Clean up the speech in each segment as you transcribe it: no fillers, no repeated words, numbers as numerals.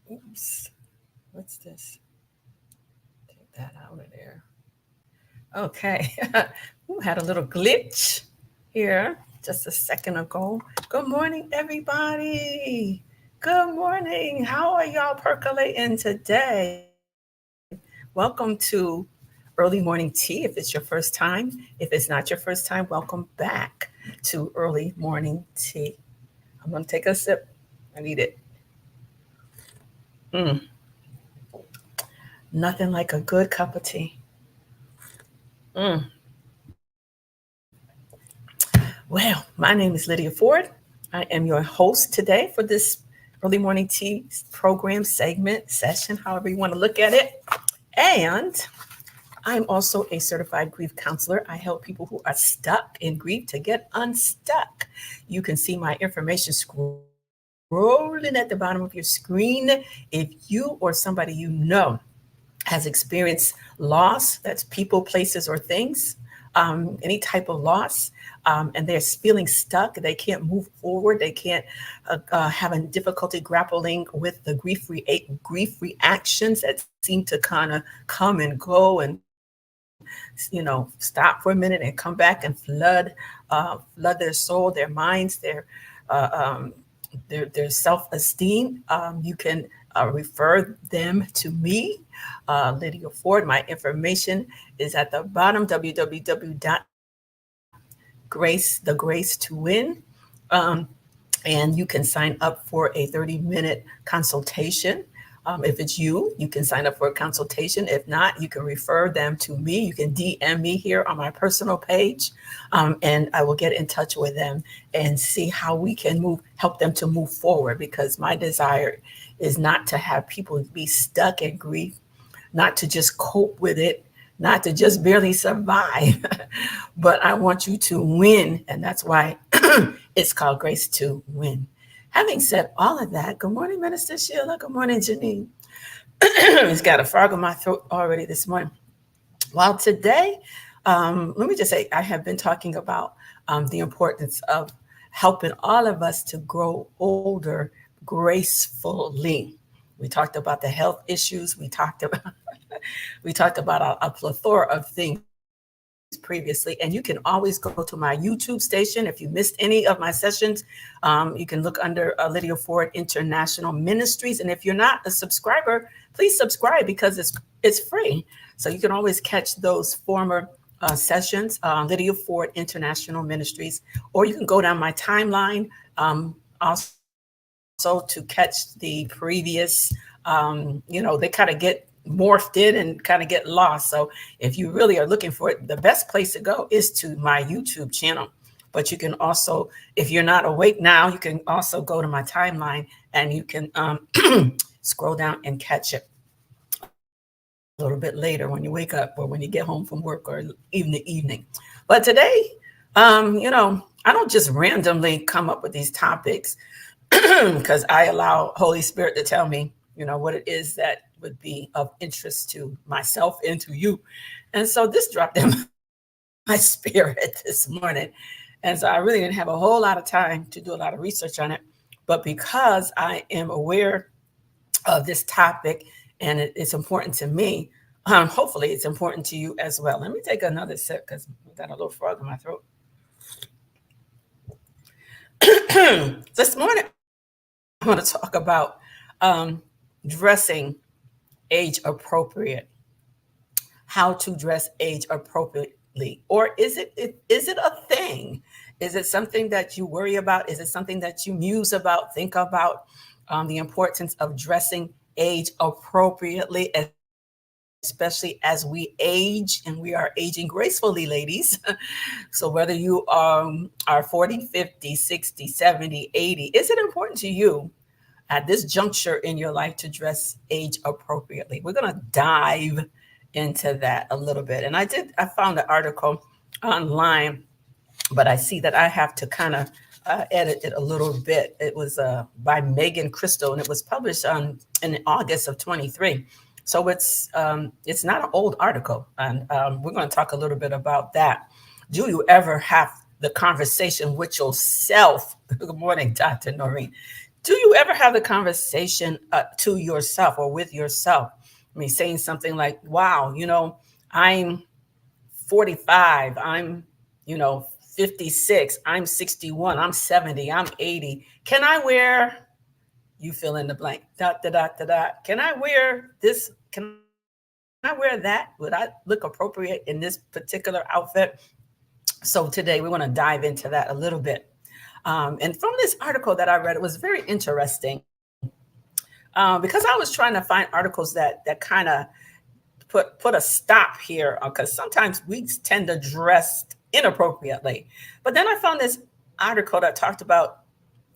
Oops. What's this? Take that out of there. Okay. We had a little glitch here just a second ago. Good morning, everybody. Good morning. How are y'all percolating today? Welcome to Early Morning Tea. If it's your first time, if it's not your first time, welcome back to Early Morning Tea. I'm going to take a sip. I need it. Mm, nothing like a good cup of tea. Mm. Well, my name is Lydia Ford. I am your host today for this Early Morning Tea program, segment, session, however you want to look at it. And I'm also a certified grief counselor. I help people who are stuck in grief to get unstuck. You can see my information scrolling at the bottom of your screen. If you or somebody you know has experienced loss, that's people, places, or things, any type of loss, and they're feeling stuck, they can't move forward, they can't having difficulty grappling with the grief reactions that seem to kind of come and go and stop for a minute and come back and flood their soul, their minds, uh, um, their self-esteem. You can refer them to me, Lydia Ford. My information is at the bottom, www.grace, the grace to win. Um, and you can sign up for a 30-minute consultation. If it's you, you can sign up for a consultation. If not, you can refer them to me. You can DM me here on my personal page, and I will get in touch with them and see how we can help them to move forward. Because my desire is not to have people be stuck in grief, not to just cope with it, not to just barely survive, but I want you to win. And that's why it's called Grace to Win. Having said all of that, good morning, Minister Sheila. Good morning, Janine. It's got a frog in my throat already this morning. Well, today, let me just say, I have been talking about the importance of helping all of us to grow older gracefully. We talked about the health issues. We talked about a plethora of things previously, and you can always go to my YouTube station if you missed any of my sessions. You can look under Lydia Ford International Ministries, and if you're not a subscriber, please subscribe because it's free. So you can always catch those former sessions, Lydia Ford International Ministries, or you can go down my timeline. Also to catch the previous, they kind of get morphed in and kind of get lost. So if you really are looking for it, the best place to go is to my YouTube channel. But you can also, if you're not awake now, you can also go to my timeline and you can scroll down and catch it a little bit later when you wake up or when you get home from work or even the evening. But today, I don't just randomly come up with these topics because I allow Holy Spirit to tell me, what it is that would be of interest to myself and to you. And so this dropped in my spirit this morning. And so I really didn't have a whole lot of time to do a lot of research on it. But because I am aware of this topic and it's important to me, hopefully it's important to you as well. Let me take another sip because I got a little frog in my throat. This morning, I want to talk about dressing age appropriate, how to dress age appropriately, or is it a thing? Is it something that you worry about? Is it something that you muse about, think about? The importance of dressing age appropriately, especially as we age, and we are aging gracefully, ladies. So whether you are 40, 50, 60, 70, 80, is it important to you at this juncture in your life to dress age appropriately? We're going to dive into that a little bit. And I found an article online, but I see that I have to kind of edit it a little bit. It was by Megan Crystal, and it was published in August of 23. So it's not an old article, and we're going to talk a little bit about that. Do you ever have the conversation with yourself? Good morning, Dr. Noreen. Do you ever have the conversation to yourself or with yourself? I mean, saying something like, wow, I'm 45, I'm, 56, I'm 61, I'm 70, I'm 80. Can I wear, you fill in the blank, dot, dot, dot, dot, dot. Can I wear this? Can I wear that? Would I look appropriate in this particular outfit? So today we want to dive into that a little bit. And from this article that I read, it was very interesting because I was trying to find articles that kind of put a stop here, because sometimes we tend to dress inappropriately. But then I found this article that talked about,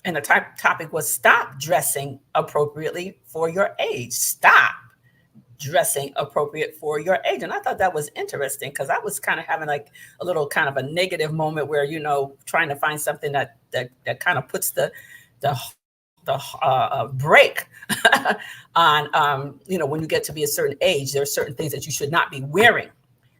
and the topic was stop dressing appropriately for your age. Stop dressing appropriate for your age. And I thought that was interesting because I was kind of having like a little kind of a negative moment where, trying to find something that kind of puts the break on, when you get to be a certain age, there are certain things that you should not be wearing.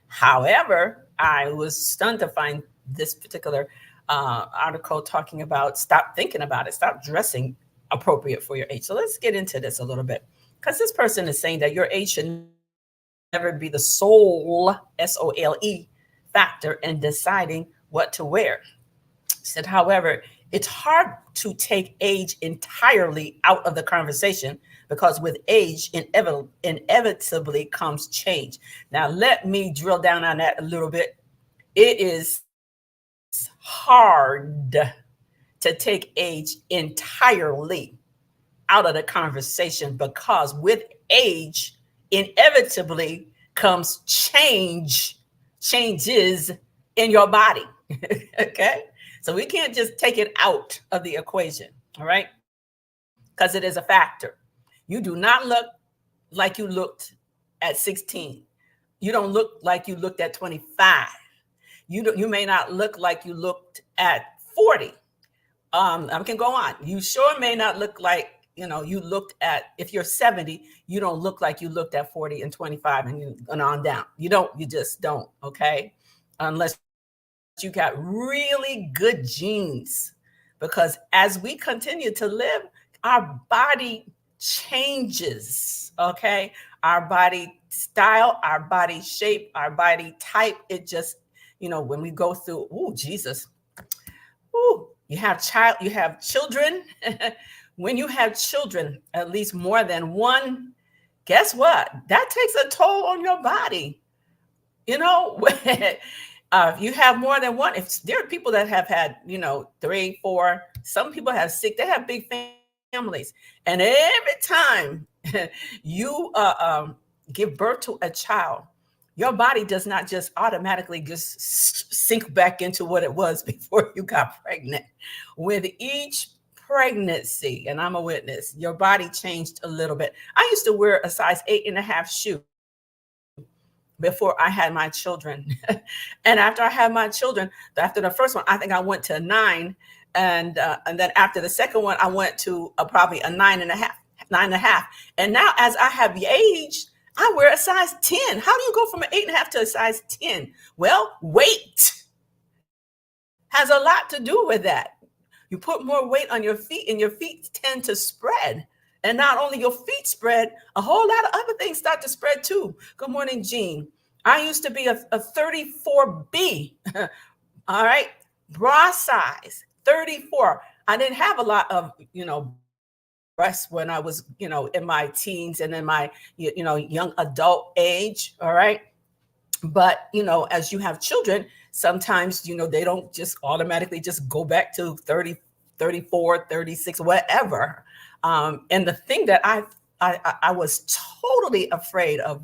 However, I was stunned to find this particular article talking about stop thinking about it, stop dressing appropriate for your age. So let's get into this a little bit, because this person is saying that your age should never be the sole, SOLE, factor in deciding what to wear. Said, however, it's hard to take age entirely out of the conversation because with age, inevitably comes change. Now, let me drill down on that a little bit. It is hard to take age entirely out of the conversation because with age, inevitably comes changes in your body. Okay? So we can't just take it out of the equation, all right? Because it is a factor. You do not look like you looked at 16. You don't look like you looked at 25. You may not look like you looked at 40. I can go on. You sure may not look like, you looked at, if you're 70, you don't look like you looked at 40 and 25 and on down. You just don't, okay? Unless you got really good genes, because as we continue to live, our body changes, okay? Our body style, our body shape, our body type, it just, when we go through, Jesus, you have children. When you have children, at least more than one, guess what? That takes a toll on your body. If you have more than one, if there are people that have had, 3, 4, some people have 6, they have big families. And every time you give birth to a child, your body does not just automatically just sink back into what it was before you got pregnant. With each pregnancy, and I'm a witness, your body changed a little bit. I used to wear a size 8.5 shoe before I had my children. And after I had my children, after the first one, I think I went to a 9. And then after the second one, I went to probably a 9.5. And now as I have aged, I wear a size 10. How do you go from an 8.5 to a size 10? Well, weight has a lot to do with that. You put more weight on your feet and your feet tend to spread. And not only your feet spread, a whole lot of other things start to spread too. Good morning, Jean. I used to be a 34B. All right. Bra size, 34. I didn't have a lot of, breasts when I was, in my teens and in my, young adult age. All right. But, as you have children, sometimes, they don't just automatically just go back to 30, 34, 36, whatever. And the thing that I was totally afraid of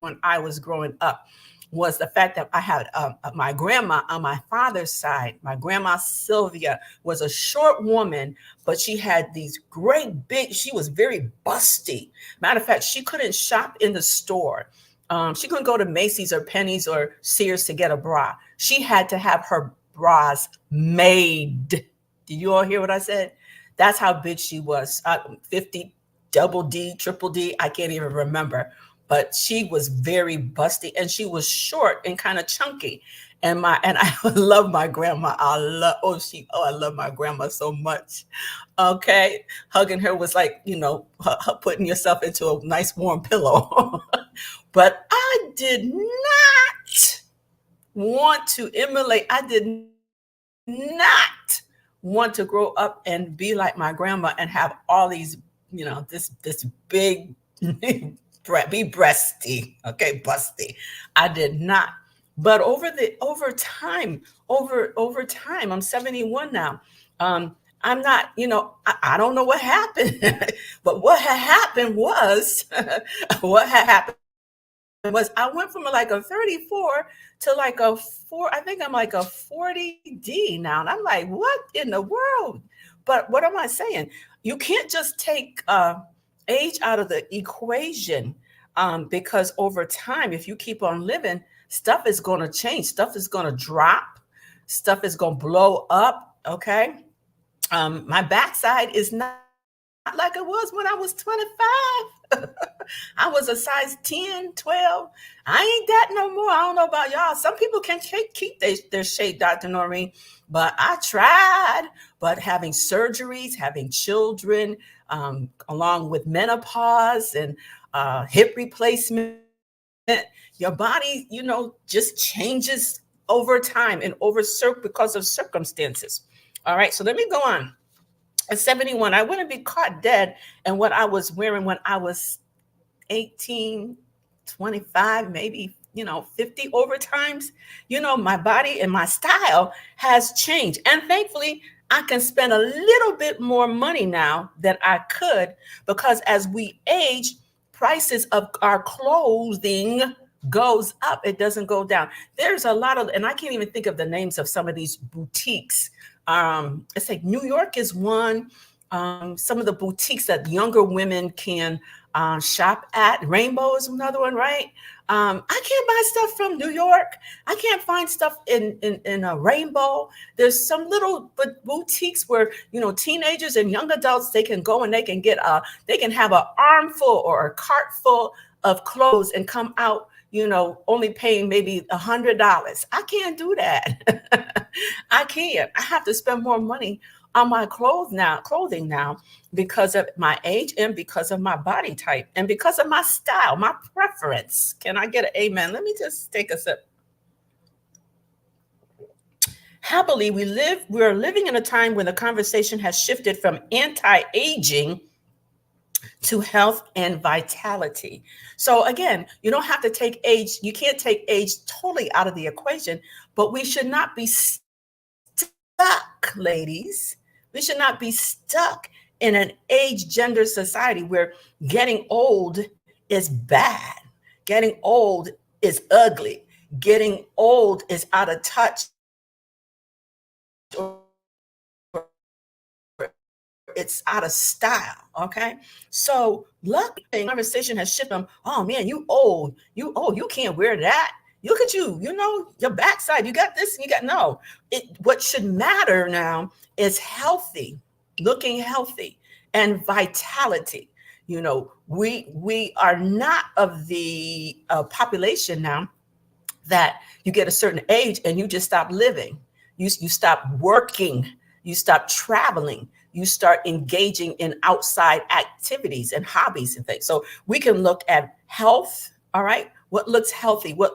when I was growing up was the fact that I had my grandma on my father's side. My grandma Sylvia was a short woman, but she had these great big, she was very busty. Matter of fact, she couldn't shop in the store. She couldn't go to Macy's or Penny's or Sears to get a bra. She had to have her bras made. Did you all hear what I said? That's how big she was. 50, double D, triple D. I can't even remember. But she was very busty and she was short and kind of chunky. And I love my grandma. I love my grandma so much. Okay. Hugging her was like, putting yourself into a nice warm pillow. But I did not want to emulate. I did not want to grow up and be like my grandma and have all these, this big be breasty, okay, busty. I did not. But over time, I'm 71 now. I'm not, I don't know what happened, but what had happened was, what had happened was I went from like a 34 to like a 4. I think I'm like a 40D now. And I'm like, what in the world? But what am I saying? You can't just take age out of the equation, because over time, if you keep on living, stuff is going to change. Stuff is going to drop. Stuff is going to blow up. Okay. My backside is not like it was when I was 25. I was a size 10, 12. I ain't that no more. I don't know about y'all. Some people can keep their shape, Dr. Noreen, but I tried. But having surgeries, having children, along with menopause and hip replacement, your body, just changes over time and because of circumstances. All right, so let me go on. At 71, I wouldn't be caught dead in what I was wearing when I was 18, 25, maybe, 50 over times. My body and my style has changed. And thankfully, I can spend a little bit more money now than I could, because as we age, prices of our clothing goes up. It doesn't go down. There's a lot of, and I can't even think of the names of some of these boutiques. It's like New York is one. Some of the boutiques that younger women can shop at. Rainbow is another one, right? I can't buy stuff from New York. I can't find stuff in a Rainbow. There's some little boutiques where teenagers and young adults, they can go and they can have an armful or a cart full of clothes and come out, only paying maybe $100. I can't do that. I can't. I have to spend more money on my clothing now, because of my age and because of my body type and because of my style, my preference. Can I get an amen? Let me just take a sip. Happily, we're living in a time when the conversation has shifted from anti-aging to health and vitality. So again, you don't have to take age. You can't take age totally out of the equation, but we should not be stuck, ladies. We should not be stuck in an age gender society where getting old is bad. Getting old is ugly. Getting old is out of touch. It's out of style. Okay. So luckily, the conversation has shifted from, oh man, you old, you can't wear that. Look at you, your backside, you got this and you got no. What should matter now is looking healthy and vitality. We are not of the population now that you get a certain age and you just stop living. You stop working, you stop traveling, you start engaging in outside activities and hobbies and things. So we can look at health, all right? What looks healthy? Well,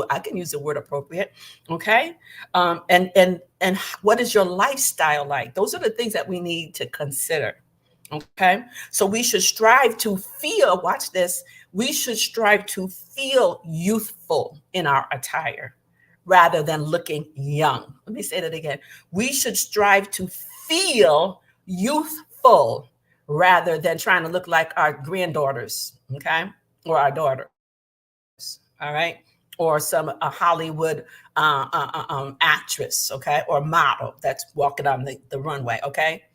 I can use the word appropriate, okay? And what is your lifestyle like? Those are the things that we need to consider, okay? So we should strive to feel, watch this, we should strive to feel youthful in our attire rather than looking young. Let me say that again. We should strive to feel youthful rather than trying to look like our granddaughters, okay? Or our daughters, all right? Or a Hollywood actress, okay? Or model that's walking on the runway, okay?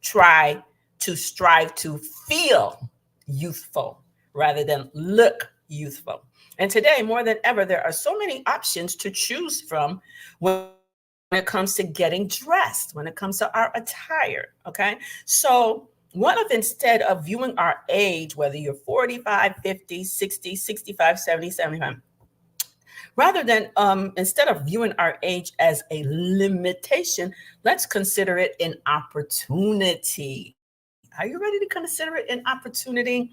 Strive to feel youthful rather than look youthful. And today, more than ever, there are so many options to choose from when it comes to getting dressed, when it comes to our attire, okay? So instead of viewing our age, whether you're 45, 50, 60, 65, 70, 75, Rather than instead of viewing our age as a limitation, let's consider it an opportunity. Are you ready to consider it an opportunity?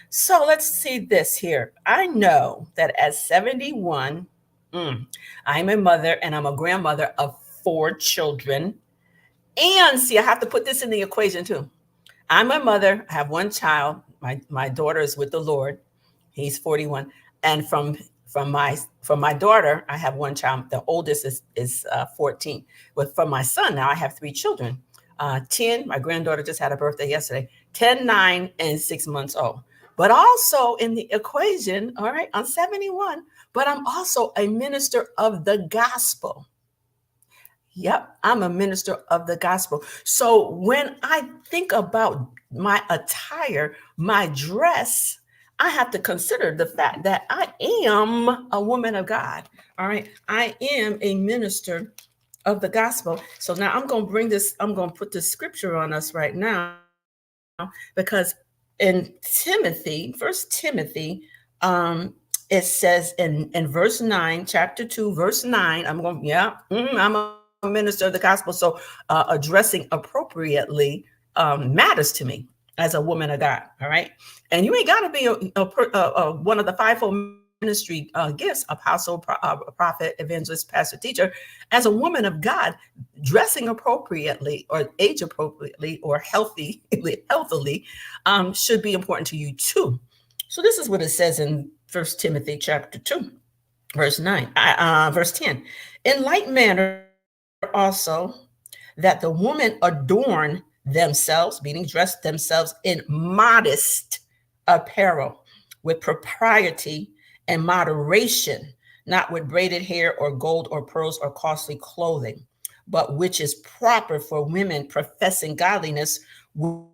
So let's see this here. I know that at 71, I'm a mother and I'm a grandmother of 4 children. And see, I have to put this in the equation too. I'm a mother, I have one child. My daughter is with the Lord. He's 41. And from my daughter, I have one child. The oldest is 14. But from my son, now I have 3 children. 10, my granddaughter just had a birthday yesterday, 10, 9, and 6 months old. But also in the equation, all right, I'm 71, but I'm also a minister of the gospel. Yep, I'm a minister of the gospel. So when I think about my attire, my dress, I have to consider the fact that I am a woman of God. All right. I am a minister of the gospel. So now I'm going to put the scripture on us right now because in Timothy, First Timothy, it says in verse 9, chapter 2, verse 9, I'm a minister of the gospel. So addressing appropriately matters to me as a woman of God. All right. And you ain't got to be one of the fivefold ministry gifts, apostle, prophet, evangelist, pastor, teacher. As a woman of God, dressing appropriately or age appropriately or healthily should be important to you too. So this is what it says in First Timothy chapter 2, verse 9, verse 10. In like manner also that the women adorn themselves, meaning dress themselves in modest apparel with propriety and moderation, not with braided hair or gold or pearls or costly clothing, but which is proper for women professing godliness with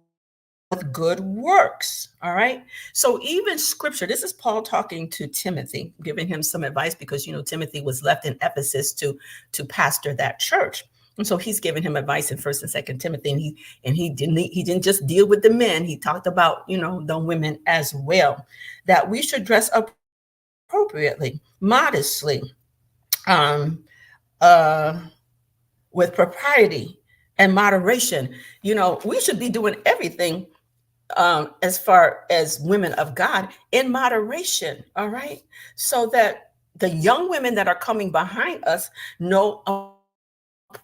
good works. All right. So even scripture, this is Paul talking to Timothy, giving him some advice because, Timothy was left in Ephesus to pastor that church. And so he's giving him advice in First and Second Timothy, and he didn't just deal with the men. He talked about, the women as well, that we should dress appropriately, modestly, with propriety and moderation. We should be doing everything as far as women of God in moderation. All right. So that the young women that are coming behind us know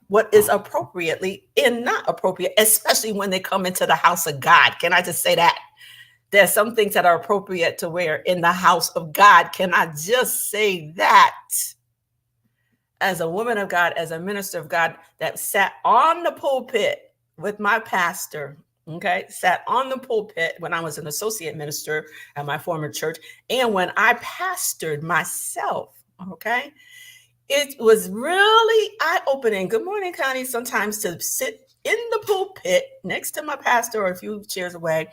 what is appropriately and not appropriate, especially when they come into the house of God. Can I just say that? There's some things that are appropriate to wear in the house of God. Can I just say that? As a woman of God, as a minister of God that sat on the pulpit with my pastor, okay, sat on the pulpit when I was an associate minister at my former church, and when I pastored myself, okay, it was really eye-opening. Good morning, Connie. Sometimes to sit in the pulpit next to my pastor or a few chairs away,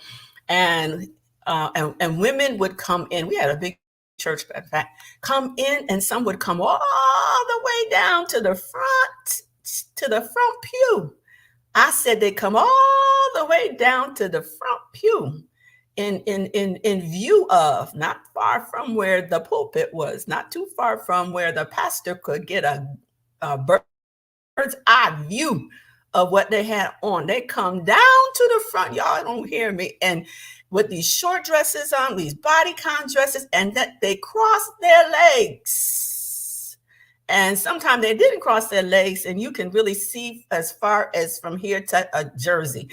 and women would come in. We had a big church, in fact, come in, and some would come all the way down to the front pew. I said they come all the way down to the front pew in view of, not far from where the pulpit was, not too far from where the pastor could get a bird's eye view of what they had on. They come down to the front. Y'all don't hear me. And with these short dresses on, these bodycon dresses, and that they cross their legs. And sometimes they didn't cross their legs, and you can really see as far as from here to Jersey.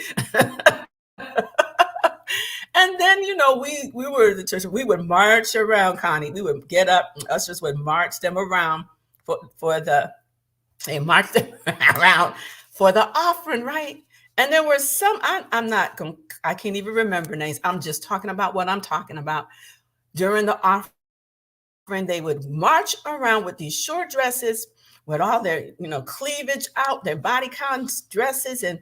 And then, we were the church. We would march around, Connie. We would get up, and ushers would march them around they marched them around for the offering, right? And there were some, I can't even remember names. I'm just talking about what I'm talking about. During the offering, they would march around with these short dresses with all their, cleavage out, their bodycon dresses, and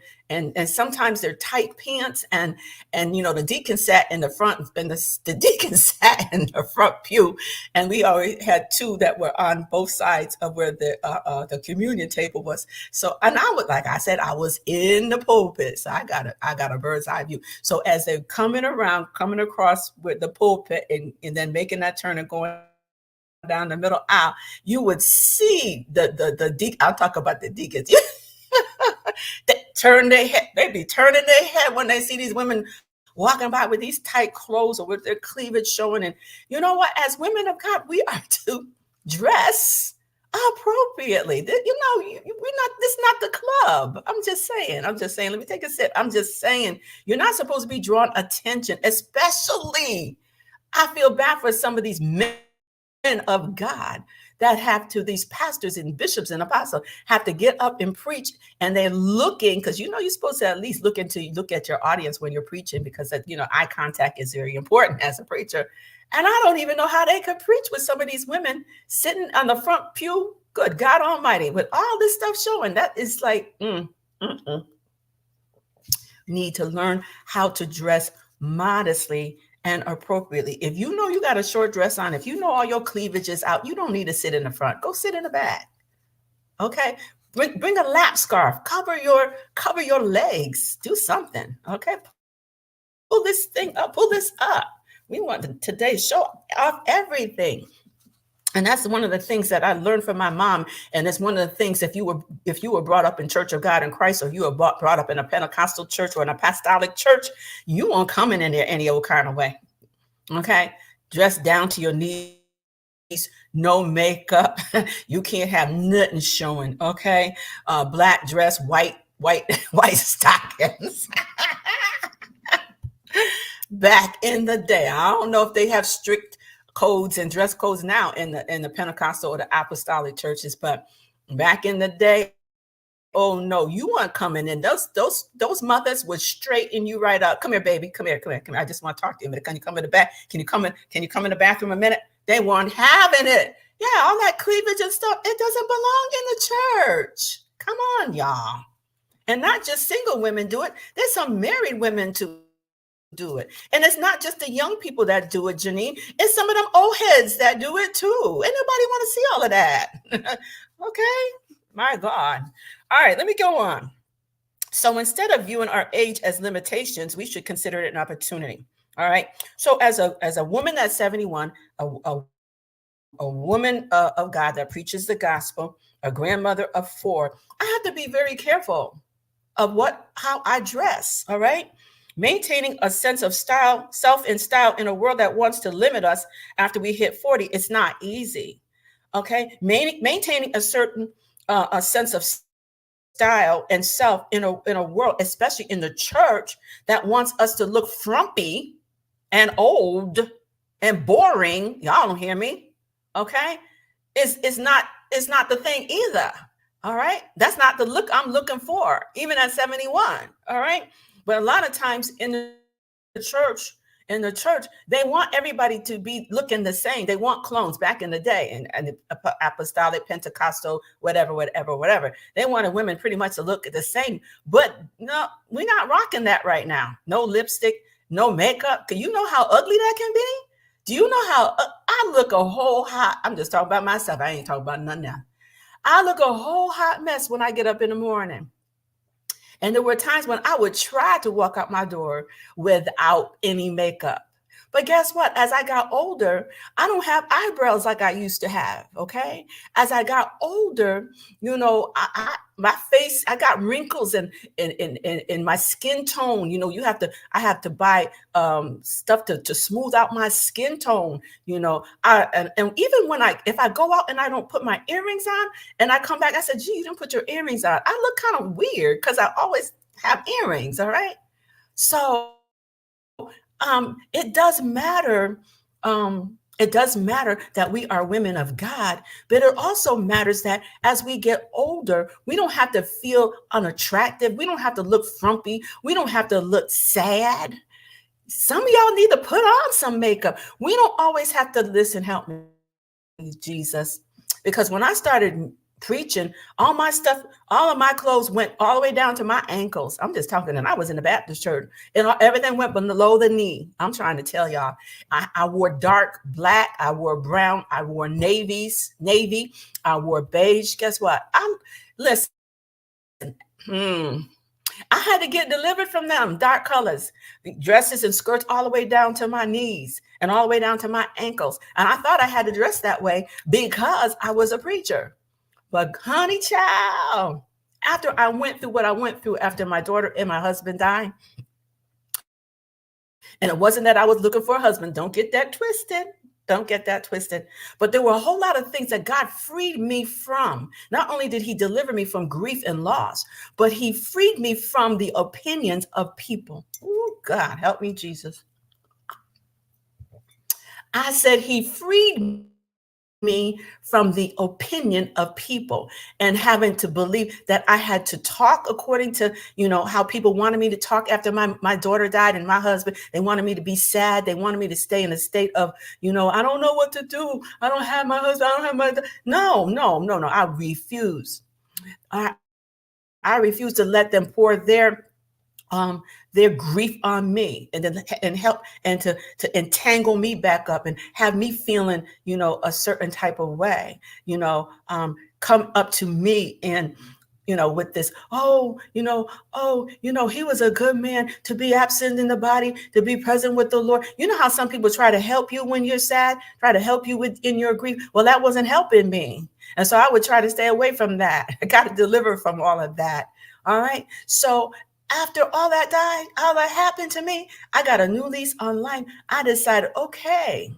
sometimes their tight pants, and the deacon sat in the front, and the deacon sat in the front pew, and we always had two that were on both sides of where the communion table was. So, and I was, like I said, I was in the pulpit, so I got a bird's eye view. So as they're coming across with the pulpit, and then making that turn and going down the middle aisle, you would see the deacon. I'll talk about the deacons. They turn their head. They be turning their head when they see these women walking by with these tight clothes or with their cleavage showing. And you know what? As women of God, we are to dress appropriately. We're not. This is not the club. I'm just saying. Let me take a sip. I'm just saying. You're not supposed to be drawing attention, especially. I feel bad for some of these men of God that have to, these pastors and bishops and apostles have to get up and preach, and they're looking, because you're supposed to at least look at your audience when you're preaching, because eye contact is very important as a preacher. And I don't even know how they could preach with some of these women sitting on the front pew. Good God Almighty, with all this stuff showing. That is like, need to learn how to dress modestly and appropriately. If you know you got a short dress on, if you know all your cleavage is out, you don't need to sit in the front. Go sit in the back. Okay. Bring a lap scarf. Cover your legs. Do something. Okay. Pull this thing up. Pull this up. We want today show off everything. And that's one of the things that I learned from my mom. And it's one of the things, if you were brought up in Church of God in Christ, or you were brought up in a Pentecostal church or an apostolic church, you won't come in there any old kind of way. Okay. Dressed down to your knees, no makeup. You can't have nothing showing. Okay. Black dress, white stockings. Back in the day, I don't know if they have strict codes and dress codes now in the Pentecostal or the apostolic churches, but back in the day, oh no, you weren't coming in. Those mothers would straighten you right up. Come here, baby. Come here. I just want to talk to you a minute. Can you come in the back? Can you come in the bathroom a minute? They weren't having it. Yeah, all that cleavage and stuff, it doesn't belong in the church. Come on, y'all. And not just single women do it. There's some married women too do it. And it's not just the young people that do it, Janine. It's some of them old heads that do it too. Ain't nobody want to see all of that. Okay? My God. All right, let me go on. So instead of viewing our age as limitations, we should consider it an opportunity. All right. So as a woman that's 71, a woman of God that preaches the gospel, a grandmother of 4, I have to be very careful of how I dress. All right. Maintaining a sense of style, self and style in a world that wants to limit us after we hit 40, it's not easy. Okay. Maintaining a certain a sense of style and self in a world, especially in the church, that wants us to look frumpy and old and boring. Y'all don't hear me. Okay. It's not the thing either. All right. That's not the look I'm looking for, even at 71. All right. But a lot of times in the church, they want everybody to be looking the same. They want clones back in the day, and the apostolic, Pentecostal, whatever. They wanted women pretty much to look the same. But no, we're not rocking that right now. No lipstick, no makeup. Do you know how ugly that can be? Do you know how I look a whole hot? I'm just talking about myself. I ain't talking about nothing else. I look a whole hot mess when I get up in the morning. And there were times when I would try to walk out my door without any makeup. But guess what? As I got older, I don't have eyebrows like I used to have. Okay. As I got older, my face, I got wrinkles in my skin tone. I have to buy stuff to smooth out my skin tone. And even if I go out and I don't put my earrings on and I come back, I said, gee, you didn't put your earrings on. I look kind of weird because I always have earrings. All right. So it does matter. It does matter that we are women of God, but it also matters that as we get older, we don't have to feel unattractive. We don't have to look frumpy. We don't have to look sad. Some of y'all need to put on some makeup. We don't always have to listen. Help me, Jesus. Because when I started preaching, all my stuff, all of my clothes went all the way down to my ankles. I'm just talking, and I was in the Baptist church, and everything went below the knee. I'm trying to tell y'all, I wore dark black, I wore brown, I wore navy, I wore beige. Guess what? Listen. I had to get delivered from them dark colors, dresses and skirts all the way down to my knees and all the way down to my ankles. And I thought I had to dress that way because I was a preacher. But honey child, after I went through what I went through after my daughter and my husband died, and it wasn't that I was looking for a husband. Don't get that twisted. Don't get that twisted. But there were a whole lot of things that God freed me from. Not only did he deliver me from grief and loss, but he freed me from the opinions of people. Oh, God, help me, Jesus. I said he freed me from the opinion of people and having to believe that I had to talk according to, how people wanted me to talk after my daughter died and my husband. They wanted me to be sad. They wanted me to stay in a state of, I don't know what to do. I don't have my husband. I don't have my, no. I refuse. I refuse to let them pour their grief on me and help and to entangle me back up and have me feeling, a certain type of way, come up to me and, with this, he was a good man to be absent in the body, to be present with the Lord. You know how some people try to help you when you're sad, try to help you in your grief. Well, that wasn't helping me. And so I would try to stay away from that. I got to deliver from all of that. All right. So after all that died, all that happened to me, I got a new lease on life. I decided, okay,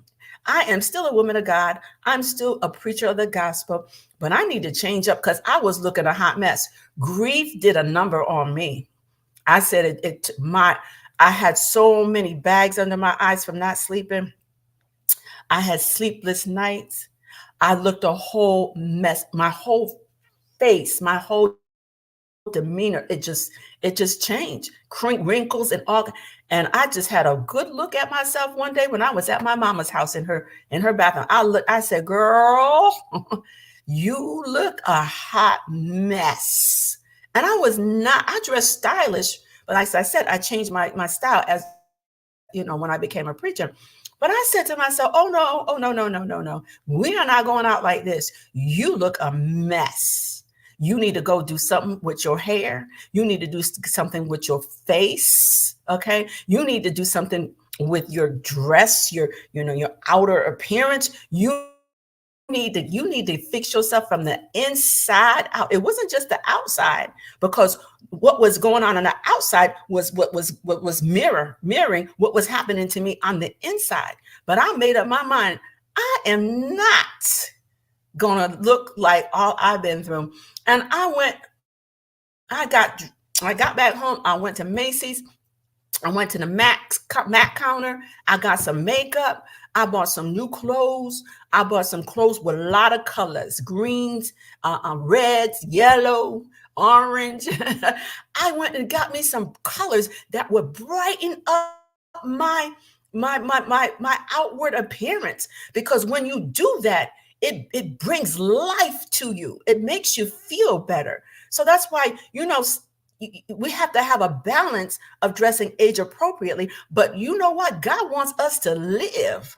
I am still a woman of God. I'm still a preacher of the gospel, but I need to change up because I was looking a hot mess. Grief did a number on me. I said I had so many bags under my eyes from not sleeping. I had sleepless nights. I looked a whole mess. My whole face, my whole demeanor, it just changed, wrinkles and all. And I just had a good look at myself one day when I was at my mama's house in her bathroom. I said, girl, you look a hot mess. And I dressed stylish, but like I said, I changed my style as, when I became a preacher. But I said to myself, oh no. We are not going out like this. You look a mess. You need to go do something with your hair. You need to do something with your face. Okay. You need to do something with your dress, your outer appearance. You need to fix yourself from the inside out. It wasn't just the outside, because what was going on the outside was what was mirroring what was happening to me on the inside. But I made up my mind. I am not gonna look like all I've been through. And I got back home. I went to Macy's. I went to the Mac counter. I got some makeup. I bought some new clothes. I bought some clothes with a lot of colors, greens, reds, yellow, orange. I went and got me some colors that would brighten up my outward appearance. Because when you do that, it brings life to you. It makes you feel better. So that's why, we have to have a balance of dressing age appropriately. But you know what? God wants us to live.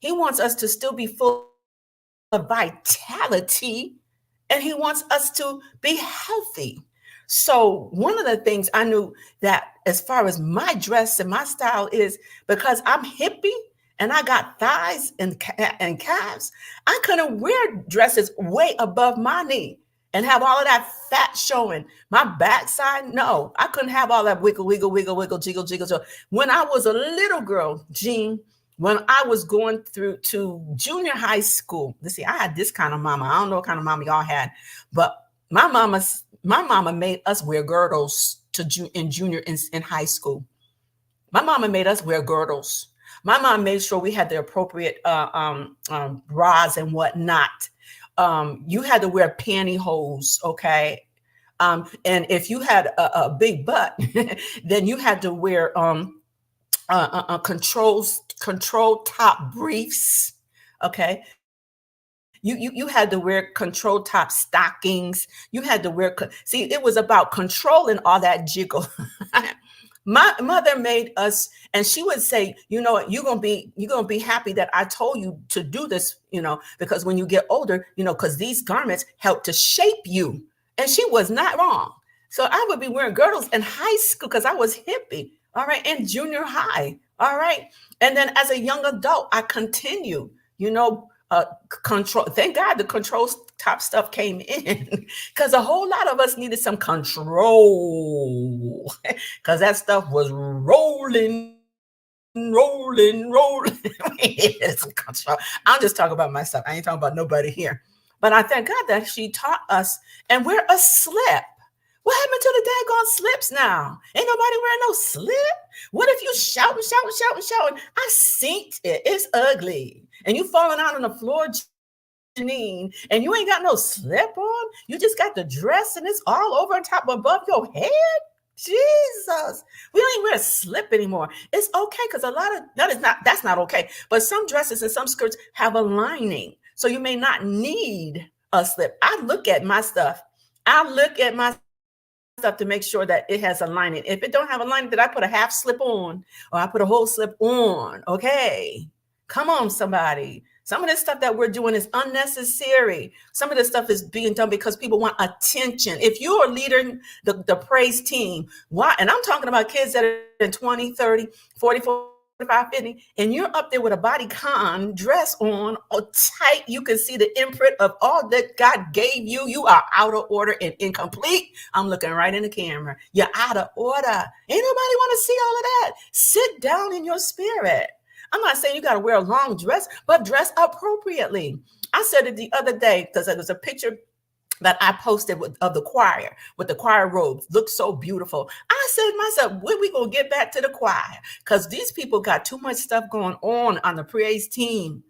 He wants us to still be full of vitality, and he wants us to be healthy. So one of the things I knew that as far as my dress and my style is, because I'm hippie, and I got thighs and calves, I couldn't wear dresses way above my knee and have all of that fat showing. My backside, no, I couldn't have all that wiggle, jiggle. When I was a little girl, Jean, when I was going through to junior high school, let's see, I had this kind of mama. I don't know what kind of mama y'all had, but my mama made us wear girdles in high school. My mama made us wear girdles. My mom made sure we had the appropriate bras and whatnot. You had to wear pantyhose, okay? And if you had a big butt, then you had to wear control top briefs, okay? You had to wear control top stockings. You had to wear, see, it was about controlling all that jiggle. My mother made us, and she would say, you're gonna be happy that I told you to do this, because when you get older, because these garments help to shape you. And she was not wrong. So I would be wearing girdles in high school because I was hippie. All right. In junior high. All right. And then as a young adult, I continue, control. Thank God the control top stuff came in because a whole lot of us needed some control because that stuff was rolling. It's control. I'm just talking about myself. I ain't talking about nobody here. But I thank God that she taught us, and we're a slip. What happened to the daggone slips now? Ain't nobody wearing no slip. What if you shouting? I seen it. It's ugly. And you falling out on the floor, Janine, and you ain't got no slip on. You just got the dress and it's all over on top above your head. Jesus, we don't even wear a slip anymore. It's okay because a lot of that's not okay. But some dresses and some skirts have a lining, so you may not need a slip. I look at my stuff. To make sure that it has a lining. If it don't have a lining, then I put a half slip on or I put a whole slip on. Okay, come on, somebody. Some of this stuff that we're doing is unnecessary. Some of this stuff is being done because people want attention. If you're leading the praise team, why? And I'm talking about kids that are in 20, 30, 40, 45, 50, and you're up there with a bodycon dress on, tight. You can see the imprint of all that God gave you. You are out of order and incomplete. I'm looking right in the camera. You're out of order. Ain't nobody want to see all of that. Sit down in your spirit. I'm not saying you got to wear a long dress, but dress appropriately. I said it the other day because there was a picture that I posted of the choir with the choir robes. Looked so beautiful. I said to myself, when we going to get back to the choir? Because these people got too much stuff going on the praise team.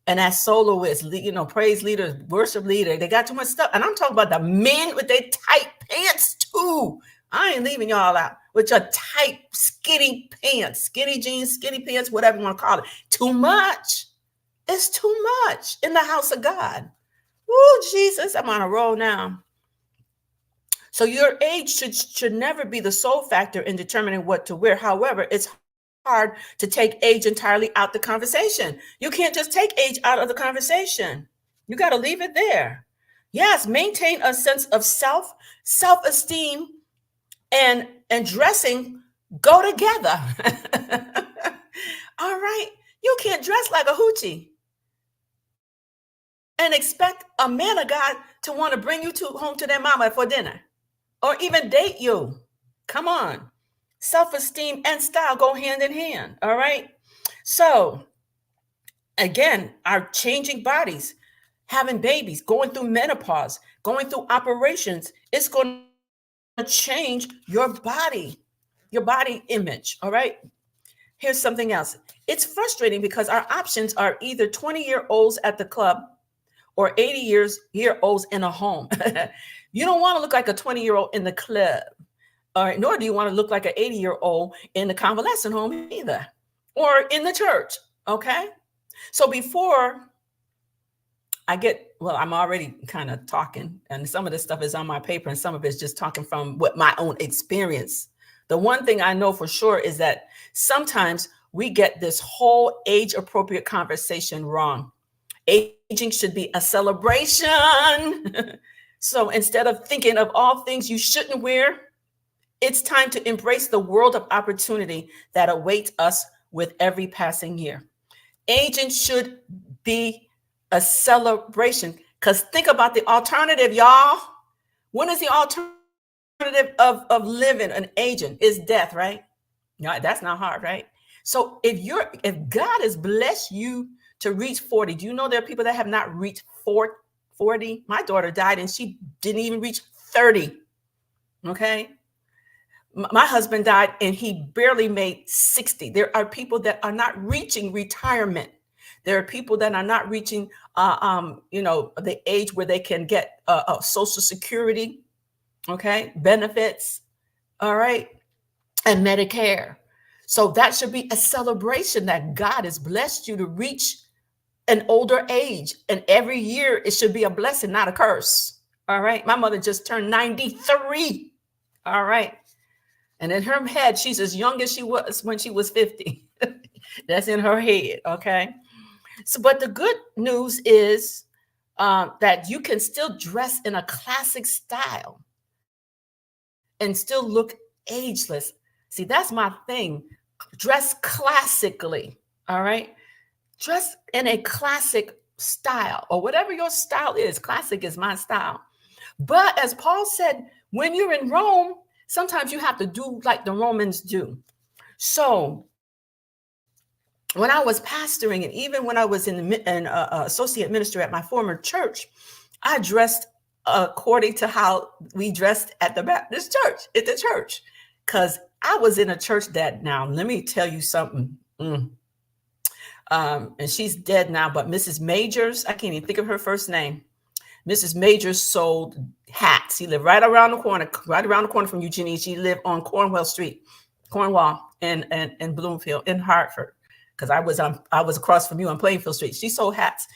And as soloists, praise leaders, worship leader, they got too much stuff. And I'm talking about the men with their tight pants too. I ain't leaving y'all out with your tight, skinny pants, skinny jeans, skinny pants, whatever you want to call it. Too much. It's too much in the house of God. Oh, Jesus, I'm on a roll now. So your age should never be the sole factor in determining what to wear. However, it's hard to take age entirely out the conversation. You can't just take age out of the conversation. You got to leave it there. Yes, maintain a sense of self-esteem, and dressing go together. All right. You can't dress like a hoochie and expect a man of God to want to bring you home to their mama for dinner or even date you. Come on. Self-esteem and style go hand in hand. All right. So again, our changing bodies, having babies, going through menopause, going through operations, it's going to change your body image. All right. Here's something else. It's frustrating because our options are either 20-year-olds at the club or 80-year-olds in a home. You don't want to look like a 20-year-old in the club, or nor do you want to look like an 80-year-old in the convalescent home either, or in the church. Okay. So before I'm already kind of talking, and some of this stuff is on my paper and some of it's just talking from what my own experience. The one thing I know for sure is that sometimes we get this whole age appropriate conversation wrong. Aging should be a celebration. So instead of thinking of all things you shouldn't wear, it's time to embrace the world of opportunity that awaits us with every passing year. Aging should be a celebration, because think about the alternative, y'all. What is the alternative of living and aging? Is death, right? No, that's not hard, right? So if God has blessed you to reach 40, do you know there are people that have not reached 40? My daughter died and she didn't even reach 30. Okay. My husband died and he barely made 60. There are people that are not reaching retirement. There are people that are not reaching, the age where they can get Social Security, okay, benefits, all right, and Medicare. So that should be a celebration that God has blessed you to reach an older age. And every year it should be a blessing, not a curse. All right. My mother just turned 93. All right. And in her head, she's as young as she was when she was 50. That's in her head. Okay. So, but the good news is that you can still dress in a classic style and still look ageless. See, that's my thing. Dress classically. All right. Dress in a classic style or whatever your style is. Classic is my style. But as Paul said, when you're in Rome, sometimes you have to do like the Romans do. So when I was pastoring, and even when I was an associate minister at my former church, I dressed according to how we dressed at the Baptist church, at the church, because I was in a church that, now let me tell you something. And she's dead now, but Mrs. Majors, I can't even think of her first name. Mrs. Majors sold hats. She lived right around the corner from Eugenie. She lived on Cornwall Street, in Bloomfield, in Hartford, because I was across from you on Plainfield Street. She sold hats,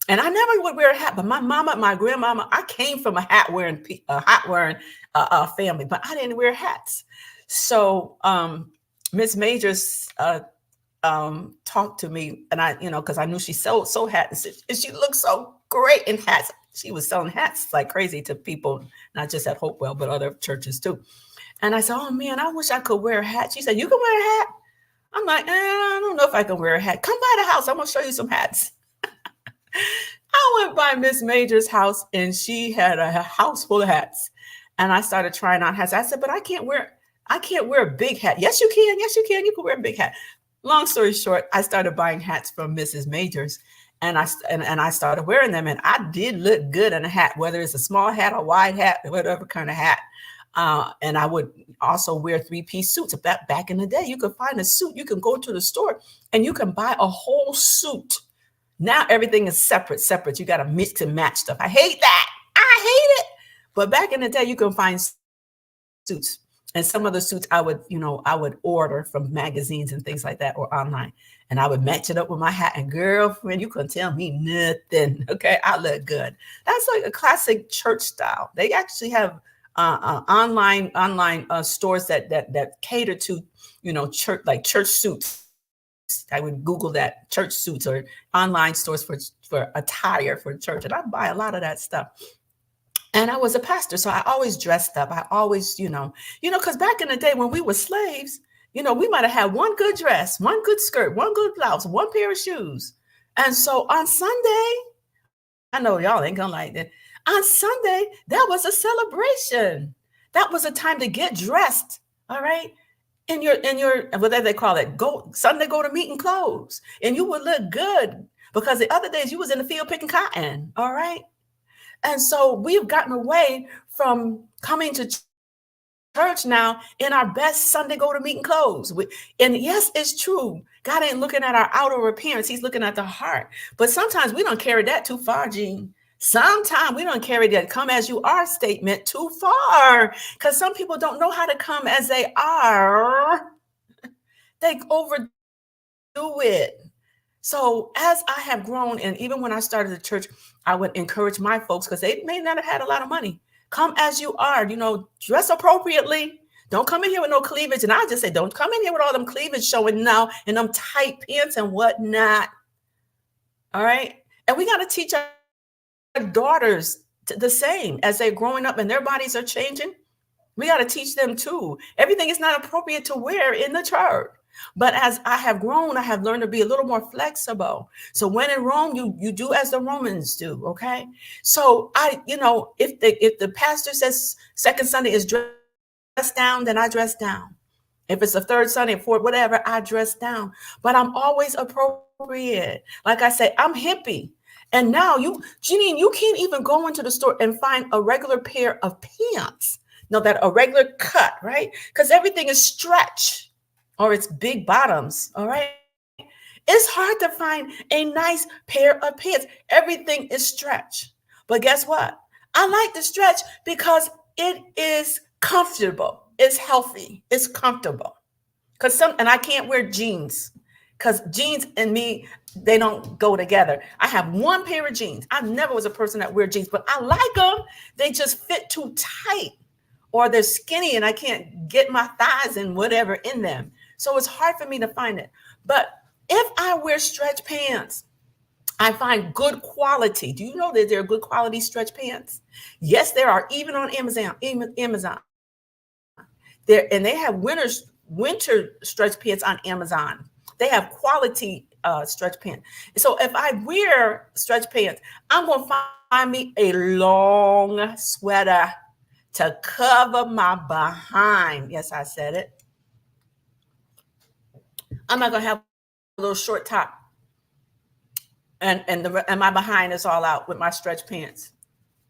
and I never would wear a hat. But my mama, my grandmama, I came from a hat wearing family, but I didn't wear hats. So Miss Majors talked to me, and I, because I knew she sold hats, and she looked so great in hats. She was selling hats like crazy to people, not just at Hopewell, but other churches too. And I said, oh man, I wish I could wear a hat. She said, you can wear a hat? I'm like, I don't know if I can wear a hat. Come by the house. I'm going to show you some hats. I went by Miss Major's house, and she had a house full of hats. And I started trying on hats. I said, but I can't wear a big hat. Yes, you can. Yes, you can. You can wear a big hat. Long story short, I started buying hats from Mrs. Majors. And I started wearing them, and I did look good in a hat, whether it's a small hat, a wide hat, whatever kind of hat. And I would also wear 3-piece suits. Back in the day, you could find a suit. You can go to the store and you can buy a whole suit. Now everything is separate. You got to mix and match stuff. I hate that. I hate it. But back in the day, you can find suits. And some of the suits I would order from magazines and things like that, or online. And I would match it up with my hat. And girlfriend, you couldn't tell me nothing. Okay, I look good. That's like a classic church style. They actually have online stores that cater to church suits. I would Google that, church suits, or online stores for attire for church, and I buy a lot of that stuff. And I was a pastor, so I always dressed up. I always, because back in the day when we were slaves, we might have had one good dress, one good skirt, one good blouse, one pair of shoes. And so on Sunday, I know y'all ain't gonna like that. On Sunday, that was a celebration. That was a time to get dressed. All right. In your whatever they call it, Sunday go to meeting clothes. And you would look good, because the other days you was in the field picking cotton. All right. And so we've gotten away from coming to church now in our best Sunday go to meeting clothes. And yes, it's true. God ain't looking at our outer appearance. He's looking at the heart. But sometimes we don't carry that too far, Jean. Sometimes we don't carry that come as you are statement too far, because some people don't know how to come as they are. They overdo it. So as I have grown, and even when I started the church, I would encourage my folks, because they may not have had a lot of money. Come as you are, dress appropriately. Don't come in here with no cleavage. And I just say, don't come in here with all them cleavage showing now and them tight pants and whatnot. All right. And we got to teach our daughters the same as they're growing up and their bodies are changing. We got to teach them too. Everything is not appropriate to wear in the church. But as I have grown, I have learned to be a little more flexible. So when in Rome, you do as the Romans do. Okay. So if the pastor says second Sunday is dress down, then I dress down. If it's the third Sunday, fourth, whatever, I dress down. But I'm always appropriate. Like I say, I'm hippie. And now Jeanine, you can't even go into the store and find a regular pair of pants. A regular cut, right? Because everything is stretch. Or it's big bottoms, all right? It's hard to find a nice pair of pants. Everything is stretch. But guess what? I like the stretch because it is comfortable. It's healthy. It's comfortable. And I can't wear jeans, because jeans and me, they don't go together. I have one pair of jeans. I never was a person that wear jeans, but I like them. They just fit too tight, or they're skinny and I can't get my thighs and whatever in them. So it's hard for me to find it. But if I wear stretch pants, I find good quality. Do you know that there are good quality stretch pants? Yes, there are, even on Amazon. They have winter stretch pants on Amazon. They have quality stretch pants. So if I wear stretch pants, I'm gonna find me a long sweater to cover my behind. Yes, I said it. I'm not gonna have a little short top and my behind is all out with my stretch pants.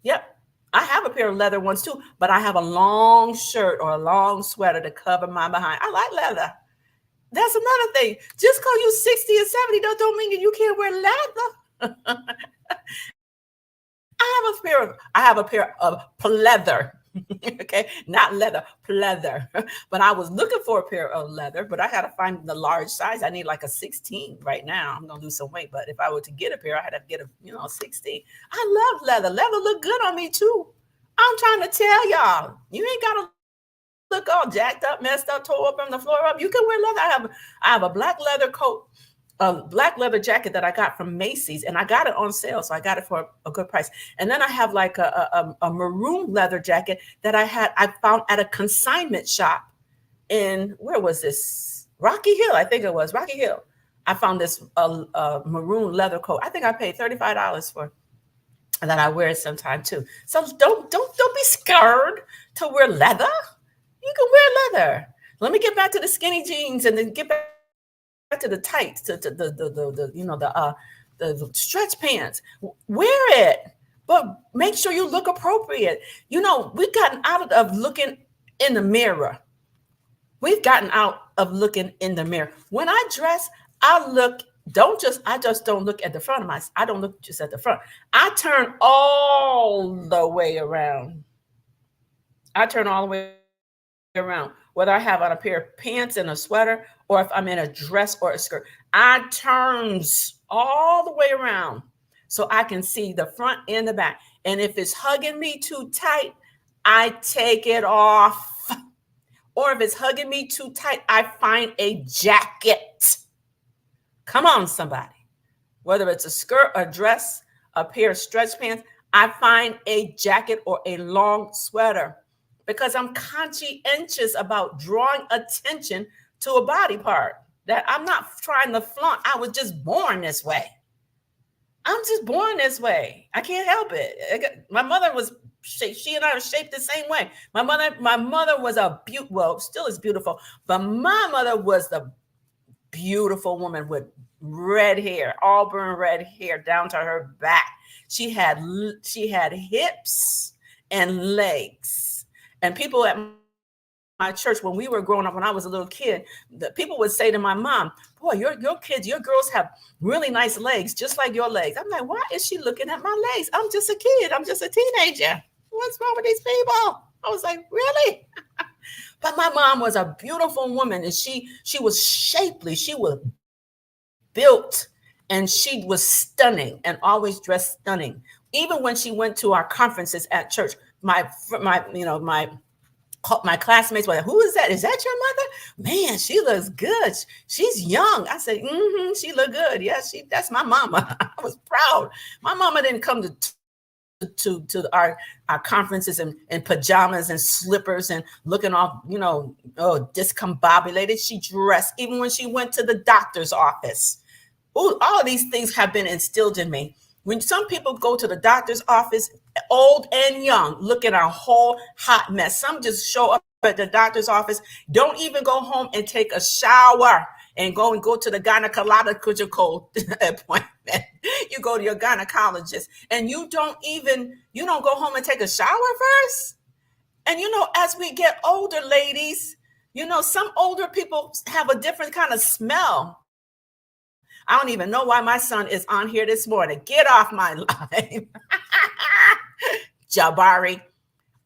Yep. I have a pair of leather ones too, but I have a long shirt or a long sweater to cover my behind. I like leather. That's another thing. Just because you're 60 or 70 don't mean that you can't wear leather. I have a pair of pleather. Okay, not leather, pleather. But I was looking for a pair of leather, but I had to find the large size. I need like a 16 right now. I'm gonna lose some weight, but if I were to get a pair, I had to get a 16. I love leather. Leather look good on me too. I'm trying to tell y'all, you ain't gotta look all jacked up, messed up, tore up on the floor up. You can wear leather. I have a black leather coat, a black leather jacket that I got from Macy's, and I got it on sale, so I got it for a good price. And then I have like a maroon leather jacket that I found at a consignment shop in, where was this? Rocky Hill, I think it was Rocky Hill. I found this maroon leather coat. I think I paid $35 for, and that I wear it sometime too. So don't be scared to wear leather. You can wear leather. Let me get back to the skinny jeans and then get back to the tights, to the stretch pants. Wear it, but make sure you look appropriate. We've gotten out of looking in the mirror. We've gotten out of looking in the mirror. When I dress, I just don't look at the front of I don't look just at the front. I turn all the way around. Whether I have on a pair of pants and a sweater, or if I'm in a dress or a skirt, I turns all the way around so I can see the front and the back. And if it's hugging me too tight, I take it off. Or if it's hugging me too tight, I find a jacket. Come on, somebody. Whether it's a skirt, a dress, a pair of stretch pants, I find a jacket or a long sweater, because I'm conscientious about drawing attention to a body part that I'm not trying to flaunt. I was just born this way. I'm just born this way. I can't help it. My mother was, she and I are shaped the same way. My mother was still is beautiful, but my mother was the beautiful woman with red hair, auburn red hair down to her back. She had hips and legs. And people at my church, when we were growing up, when I was a little kid, the people would say to my mom, "Boy, your girls have really nice legs, just like your legs." I'm like, why is she looking at my legs? I'm just a kid. I'm just a teenager. What's wrong with these people? I was like, really? But my mom was a beautiful woman, and she was shapely. She was built, and she was stunning, and always dressed stunning. Even when she went to our conferences at church, my classmates were like, "Who is that? Is that your mother? Man, she looks good. She's young." I said, "She look good. Yeah, that's my mama." I was proud. My mama didn't come to our conferences in pajamas and slippers and looking all, discombobulated. She dressed, even when she went to the doctor's office. Ooh, all of these things have been instilled in me. When some people go to the doctor's office, old and young, looking a whole hot mess. Some just show up at the doctor's office, don't even go home and take a shower, and go to the gynecological appointment. You go to your gynecologist, and you don't go home and take a shower first. And as we get older, ladies, some older people have a different kind of smell. I don't even know why my son is on here this morning. Get off my line. Jabari.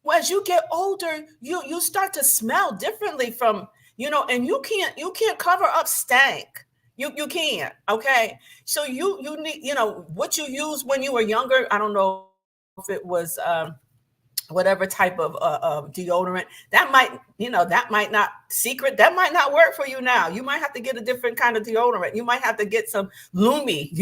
Well, as you get older, you start to smell differently from, and you can't cover up stank. You can't. Okay. So you need, what you used when you were younger. I don't know if it was whatever type of deodorant that might not work for you now. You might have to get a different kind of deodorant. You might have to get some Lumi.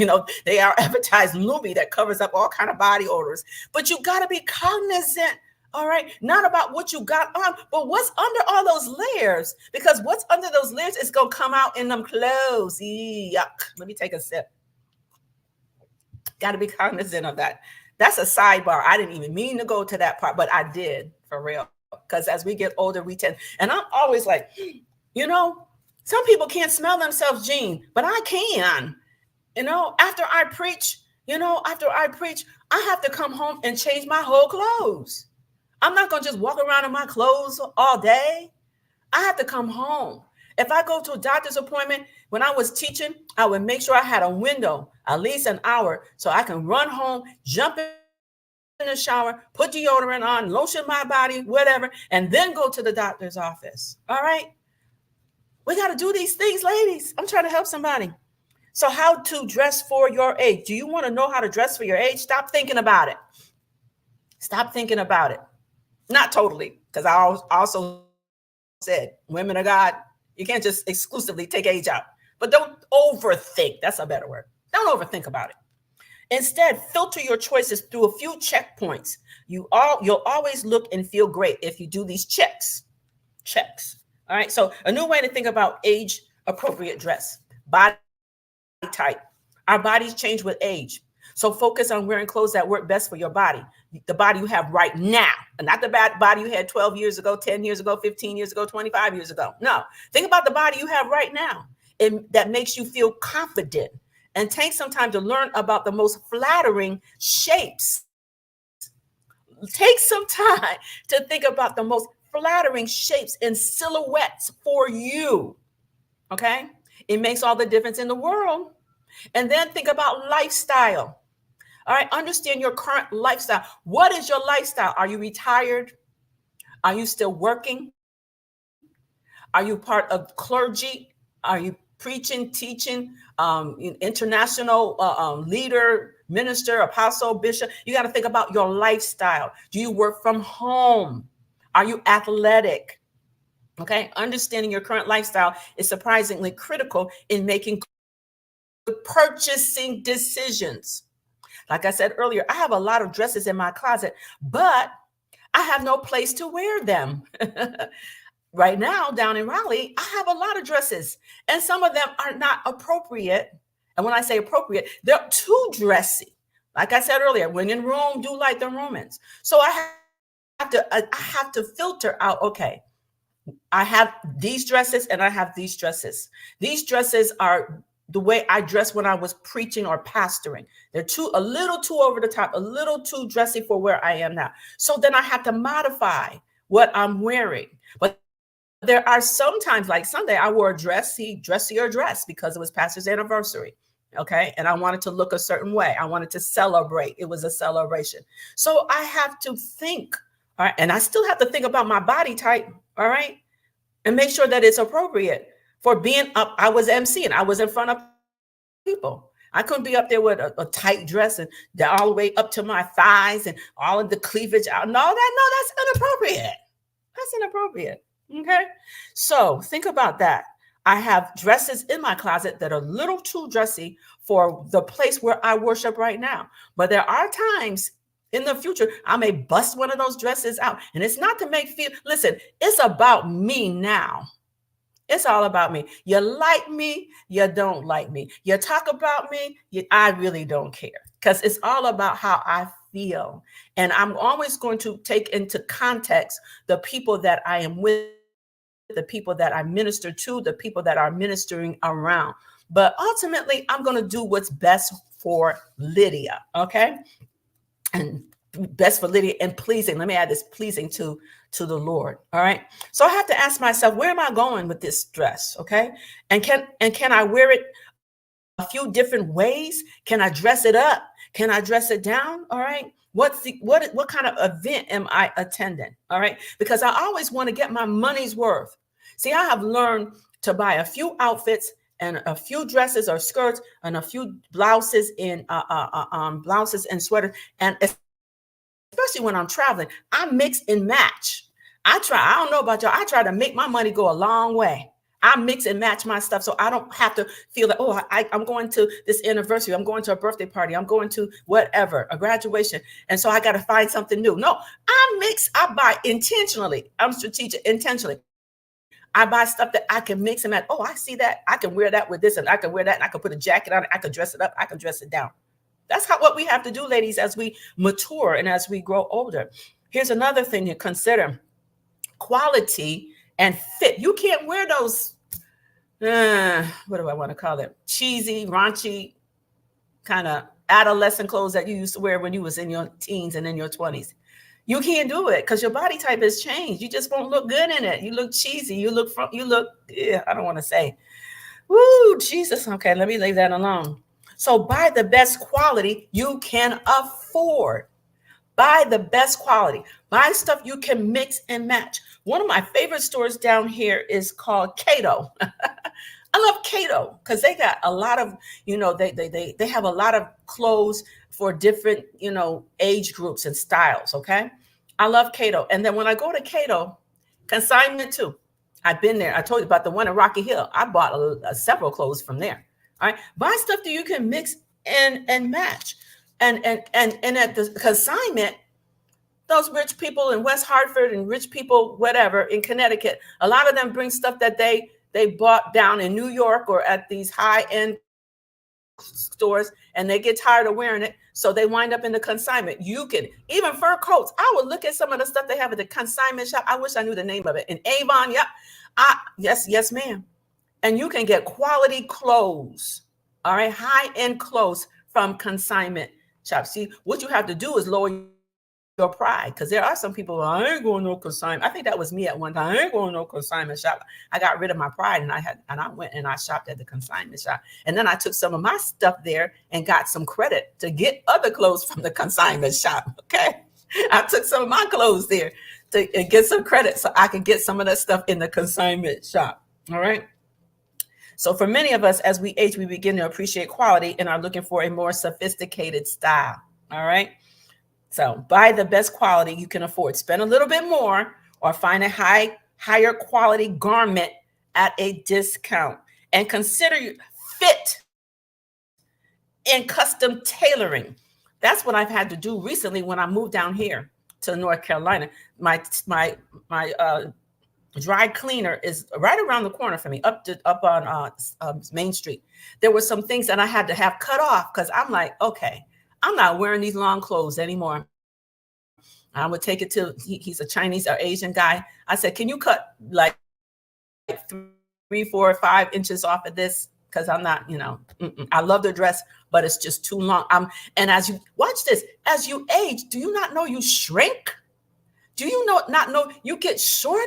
They are advertised Lumi that covers up all kind of body odors. But you got to be cognizant All right. Not about what you got on, but what's under all those layers. Because what's under those layers is going to come out in them clothes. Yuck. Let me take a sip. Got to be cognizant of that. That's a sidebar. I didn't even mean to go to that part, but I did, for real. Because as we get older, we tend, and I'm always like, you know, some people can't smell themselves, Jean, but I can. You know, after I preach, I have to come home and change my whole clothes. I'm not going to just walk around in my clothes all day. I have to come home. If I go to a doctor's appointment, when I was teaching, I would make sure I had a window, at least an hour, so I can run home, jump in the shower, put deodorant on, lotion my body, whatever, and then go to the doctor's office. All right? We got to do these things, ladies. I'm trying to help somebody. So how to dress for your age. Do you want to know how to dress for your age? Stop thinking about it. Stop thinking about it. Not totally, because I also said, women of God, you can't just exclusively take age out. But don't overthink. That's a better word. Don't overthink about it. Instead, filter your choices through a few checkpoints. You'll always look and feel great if you do these checks. All right. So a new way to think about age appropriate dress. Body type. Our bodies change with age. So focus on wearing clothes that work best for your body, the body you have right now, and not the body you had 12 years ago, 10 years ago, 15 years ago, 25 years ago. No, think about the body you have right now that makes you feel confident, and take some time to learn about the most flattering shapes. Take some time to think about the most flattering shapes and silhouettes for you. Okay? It makes all the difference in the world. And then think about lifestyle. All right, understand your current lifestyle. What is your lifestyle? Are you retired? Are you still working? Are you part of clergy? Are you preaching, teaching, international leader, minister, apostle, bishop? You got to think about your lifestyle. Do you work from home? Are you athletic? Okay, understanding your current lifestyle is surprisingly critical in making purchasing decisions. Like I said earlier, I have a lot of dresses in my closet, but I have no place to wear them. Right now, down in Raleigh, I have a lot of dresses, and some of them are not appropriate. And when I say appropriate, they're too dressy. Like I said earlier, when in Rome, do like the Romans. So I have to filter out, okay, I have these dresses and I have these dresses. These dresses are the way I dressed when I was preaching or pastoring. They're a little too over the top, a little too dressy for where I am now. So then I have to modify what I'm wearing. But there are sometimes, like Sunday, I wore a dressier dress because it was pastor's anniversary. Okay. And I wanted to look a certain way. I wanted to celebrate. It was a celebration. So I have to think. All right. And I still have to think about my body type. All right. And make sure that it's appropriate for being up. I was emceeing. I was in front of people. I couldn't be up there with a tight dress and all the way up to my thighs and all of the cleavage out and all that. No, that's inappropriate. That's inappropriate. Okay. So think about that. I have dresses in my closet that are a little too dressy for the place where I worship right now. But there are times in the future, I may bust one of those dresses out. And it's not to listen, it's about me now. It's all about me. You like me, you don't like me. You talk about me, I really don't care. Because it's all about how I feel. And I'm always going to take into context the people that I am with, the people that I minister to, the people that are ministering around. But ultimately, I'm going to do what's best for Lydia. Okay. And best for Lydia and pleasing. Let me add this, pleasing to the Lord. All right. So I have to ask myself, where am I going with this dress? Okay. And can I wear it a few different ways? Can I dress it up? Can I dress it down? All right. What kind of event am I attending? All right. Because I always want to get my money's worth. See, I have learned to buy a few outfits and a few dresses or skirts and a few blouses and sweaters. And especially when I'm traveling, I mix and match. I don't know about y'all. I try to make my money go a long way. I mix and match my stuff so I don't have to feel that, oh, I'm going to this anniversary. I'm going to a birthday party. I'm going to whatever, a graduation. And so I got to find something new. No, I buy intentionally. I'm strategic intentionally. I buy stuff that I can mix and match. Oh, I see that. I can wear that with this and I can wear that and I can put a jacket on it. I can dress it up. I can dress it down. That's what we have to do, ladies, as we mature and as we grow older. Here's another thing to consider: quality and fit. You can't wear those, what do I want to call it? Cheesy, raunchy, kind of adolescent clothes that you used to wear when you was in your teens and in your 20s. You can't do it because your body type has changed. You just won't look good in it. You look cheesy. I don't want to say. Woo, Jesus. Okay, let me leave that alone. So buy the best quality you can afford. Buy the best quality. Buy stuff you can mix and match. One of my favorite stores down here is called Cato. I love Cato because they got a lot of, they have a lot of clothes for different, age groups and styles. Okay. I love Cato. And then when I go to Cato, consignment too. I've been there. I told you about the one in Rocky Hill. I bought several clothes from there. All right. Buy stuff that you can mix and match. And at the consignment, those rich people in West Hartford and rich people, whatever, in Connecticut, a lot of them bring stuff that they bought down in New York or at these high-end stores, and they get tired of wearing it, so they wind up in the consignment. You can, even fur coats. I would look at some of the stuff they have at the consignment shop. I wish I knew the name of it. In Avon, yeah. Yes, ma'am. And you can get quality clothes, all right, high-end clothes from consignment shops. See, what you have to do is lower your pride, because there are some people, I ain't going no consignment. I think that was me at one time. I ain't going no consignment shop. I got rid of my pride and I went and I shopped at the consignment shop. And then I took some of my stuff there and got some credit to get other clothes from the consignment shop. Okay. I took some of my clothes there to get some credit so I could get some of that stuff in the consignment shop. All right. So for many of us, as we age, we begin to appreciate quality and are looking for a more sophisticated style. All right. So buy the best quality you can afford. Spend a little bit more or find a higher quality garment at a discount. And consider fit and custom tailoring. That's what I've had to do recently when I moved down here to North Carolina. My dry cleaner is right around the corner for me, up on Main Street. There were some things that I had to have cut off because I'm like, okay, I'm not wearing these long clothes anymore. I would take it to, he's a Chinese or Asian guy. I said, can you cut like 3, 4, 5 inches off of this? Because I'm not, I love the dress, but it's just too long. And as you watch this, as you age, do you not know you shrink? Do you not know you get shorter?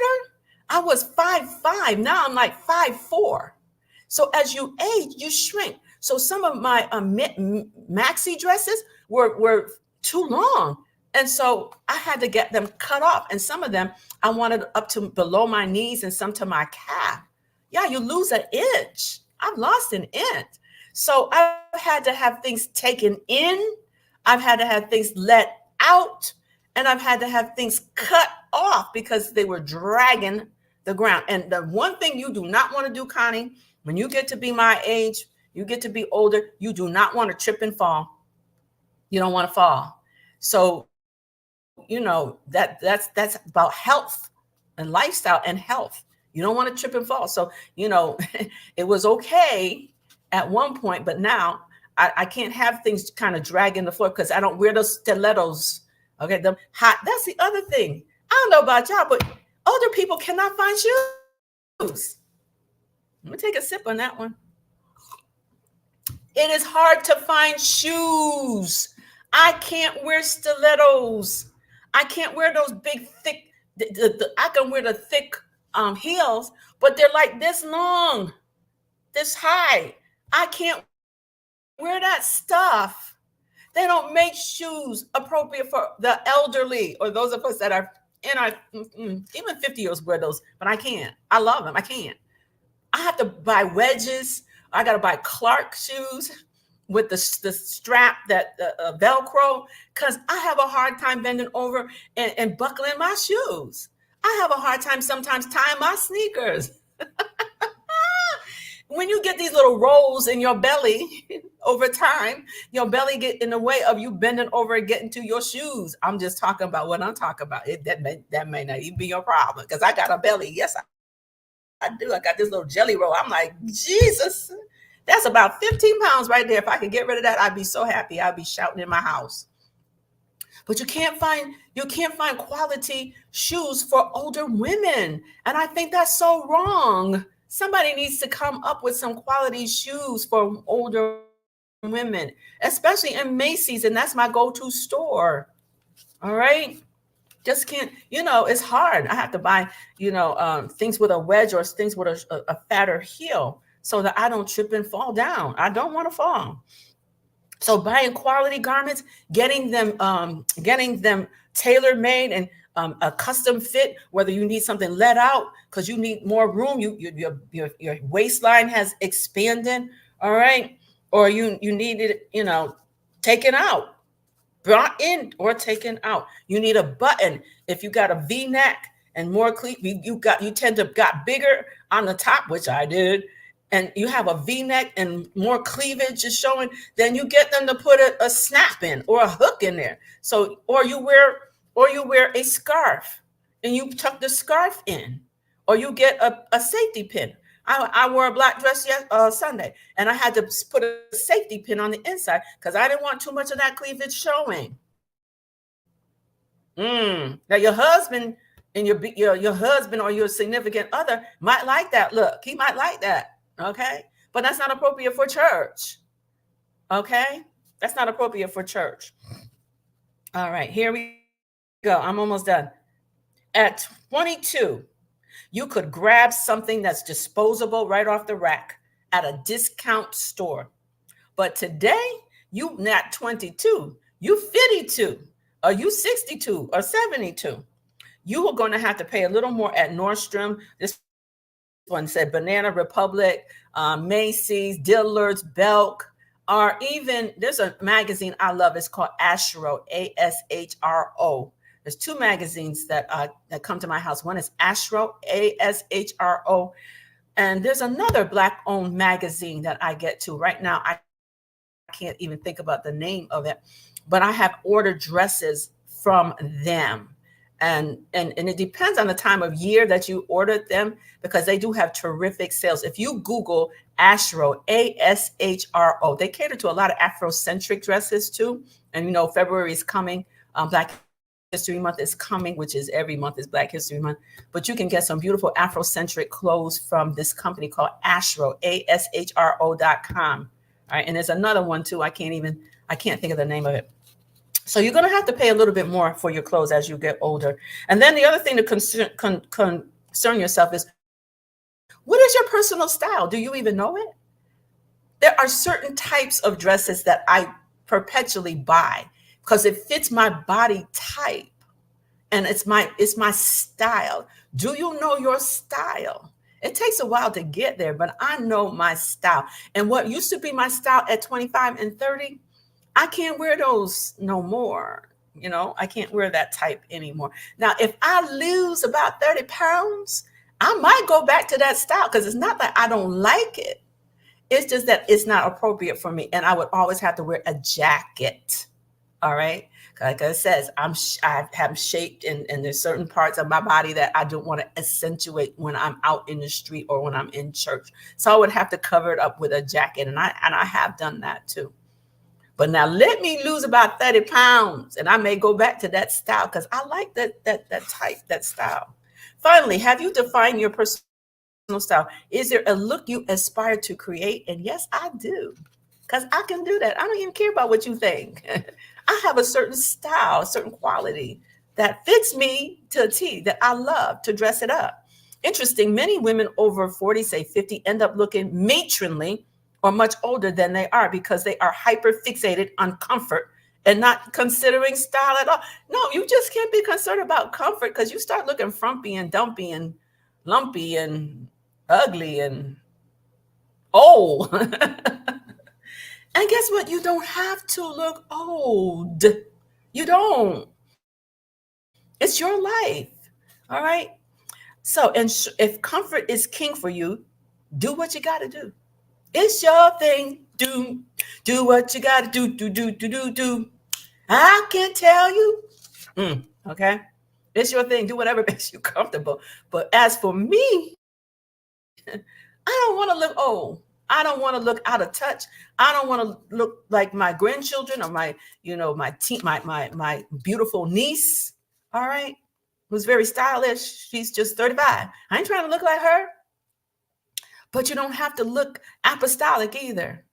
I was 5'5". Now I'm like 5'4". So as you age, you shrink. So some of my maxi dresses were too long. And so I had to get them cut off. And some of them I wanted up to below my knees and some to my calf. Yeah, you lose an inch. I've lost an inch. So I've had to have things taken in. I've had to have things let out. And I've had to have things cut off because they were dragging the ground. And the one thing you do not want to do, Connie, when you get to be my age, you get to be older, you do not want to trip and fall. You don't want to fall. So, that's about health and lifestyle and health. You don't want to trip and fall. So, it was okay at one point, but now I can't have things kind of dragging the floor because I don't wear those stilettos. Okay. That's the other thing. I don't know about y'all, but older people cannot find shoes. Let me take a sip on that one. It is hard to find shoes. I can't wear stilettos. I can't wear those big, thick, I can wear the thick heels, but they're like this long, this high. I can't wear that stuff. They don't make shoes appropriate for the elderly or those of us that are in our, even 50-year-olds wear those, but I can't. I love them. I can't. I have to buy wedges. I got to buy Clark shoes with the strap that Velcro, because I have a hard time bending over and buckling my shoes. I have a hard time sometimes tying my sneakers. when you get these little rolls in your belly over time, your belly get in the way of you bending over and getting to your shoes. I'm just talking about what I'm talking about. That may not even be your problem because I got a belly. Yes, I do. I got this little jelly roll. I'm like, Jesus, that's about 15 pounds right there. If I could get rid of that, I'd be so happy. I'd be shouting in my house. But you can't find quality shoes for older women. And I think that's so wrong. Somebody needs to come up with some quality shoes for older women, especially in Macy's. And that's my go-to store. All right. Just can't, it's hard. I have to buy, things with a wedge or things with a fatter heel so that I don't trip and fall down. I don't want to fall. So buying quality garments, getting them tailor made and a custom fit, whether you need something let out because you need more room, your waistline has expanded, all right, or you need it, taken out, brought in or taken out. You need a button. If you got a V-neck and more you tend to got bigger on the top, which I did, and you have a V-neck and more cleavage is showing, then you get them to put a snap in or a hook in there. So, or you wear a scarf and you tuck the scarf in, or you get a safety pin. I wore a black dress Sunday, and I had to put a safety pin on the inside because I didn't want too much of that cleavage showing. Now your husband and your husband or your significant other might like that look. He might like that. Okay. But that's not appropriate for church. Okay. That's not appropriate for church. All right. Here we go. I'm almost done. At 22, you could grab something that's disposable right off the rack at a discount store. But today, you not 22, you 52, or you 62 or 72. You are going to have to pay a little more at Nordstrom. This one said Banana Republic, Macy's, Dillard's, Belk, or even there's a magazine I love. It's called Ashro, ASHRO. There's two magazines that come to my house. One is Ashro, ASHRO, and there's another Black-owned magazine that I get to right now. I can't even think about the name of it, but I have ordered dresses from them. And it depends on the time of year that you ordered them because they do have terrific sales. If you Google Ashro, ASHRO, they cater to a lot of Afrocentric dresses too. And February is coming. Black History Month is coming, which is every month is Black History Month. But you can get some beautiful Afrocentric clothes from this company called Ashro, ASHRO.com. All right, and there's another one too. I can't think of the name of it. So you're going to have to pay a little bit more for your clothes as you get older. And then the other thing to concern yourself is, what is your personal style? Do you even know it? There are certain types of dresses that I perpetually buy because it fits my body type and it's my style. Do you know your style? It takes a while to get there, but I know my style. And what used to be my style at 25 and 30, I can't wear those no more. I can't wear that type anymore. Now, if I lose about 30 pounds, I might go back to that style because it's not that I don't like it. It's just that it's not appropriate for me. And I would always have to wear a jacket. All right. Like I says, I have shaped and there's certain parts of my body that I don't want to accentuate when I'm out in the street or when I'm in church. So I would have to cover it up with a jacket. And I have done that too. But now let me lose about 30 pounds and I may go back to that style because I like that type, that style. Finally, have you defined your personal style? Is there a look you aspire to create? And yes, I do, because I can do that. I don't even care about what you think. I have a certain style, a certain quality that fits me to a T that I love to dress it up. Interesting, many women over 40, say 50, end up looking matronly or much older than they are because they are hyper fixated on comfort and not considering style at all. No, you just can't be concerned about comfort because you start looking frumpy and dumpy and lumpy and ugly and old. And guess what? You don't have to look old. You don't. It's your life. All right. So, and if comfort is king for you, do what you got to do. It's your thing. Do what you gotta do. I can tell you. Okay. It's your thing. Do whatever makes you comfortable. But as for me, I don't want to look old. I don't want to look out of touch. I don't want to look like my grandchildren or my beautiful niece. All right. Who's very stylish. She's just 35. I ain't trying to look like her. But you don't have to look apostolic either.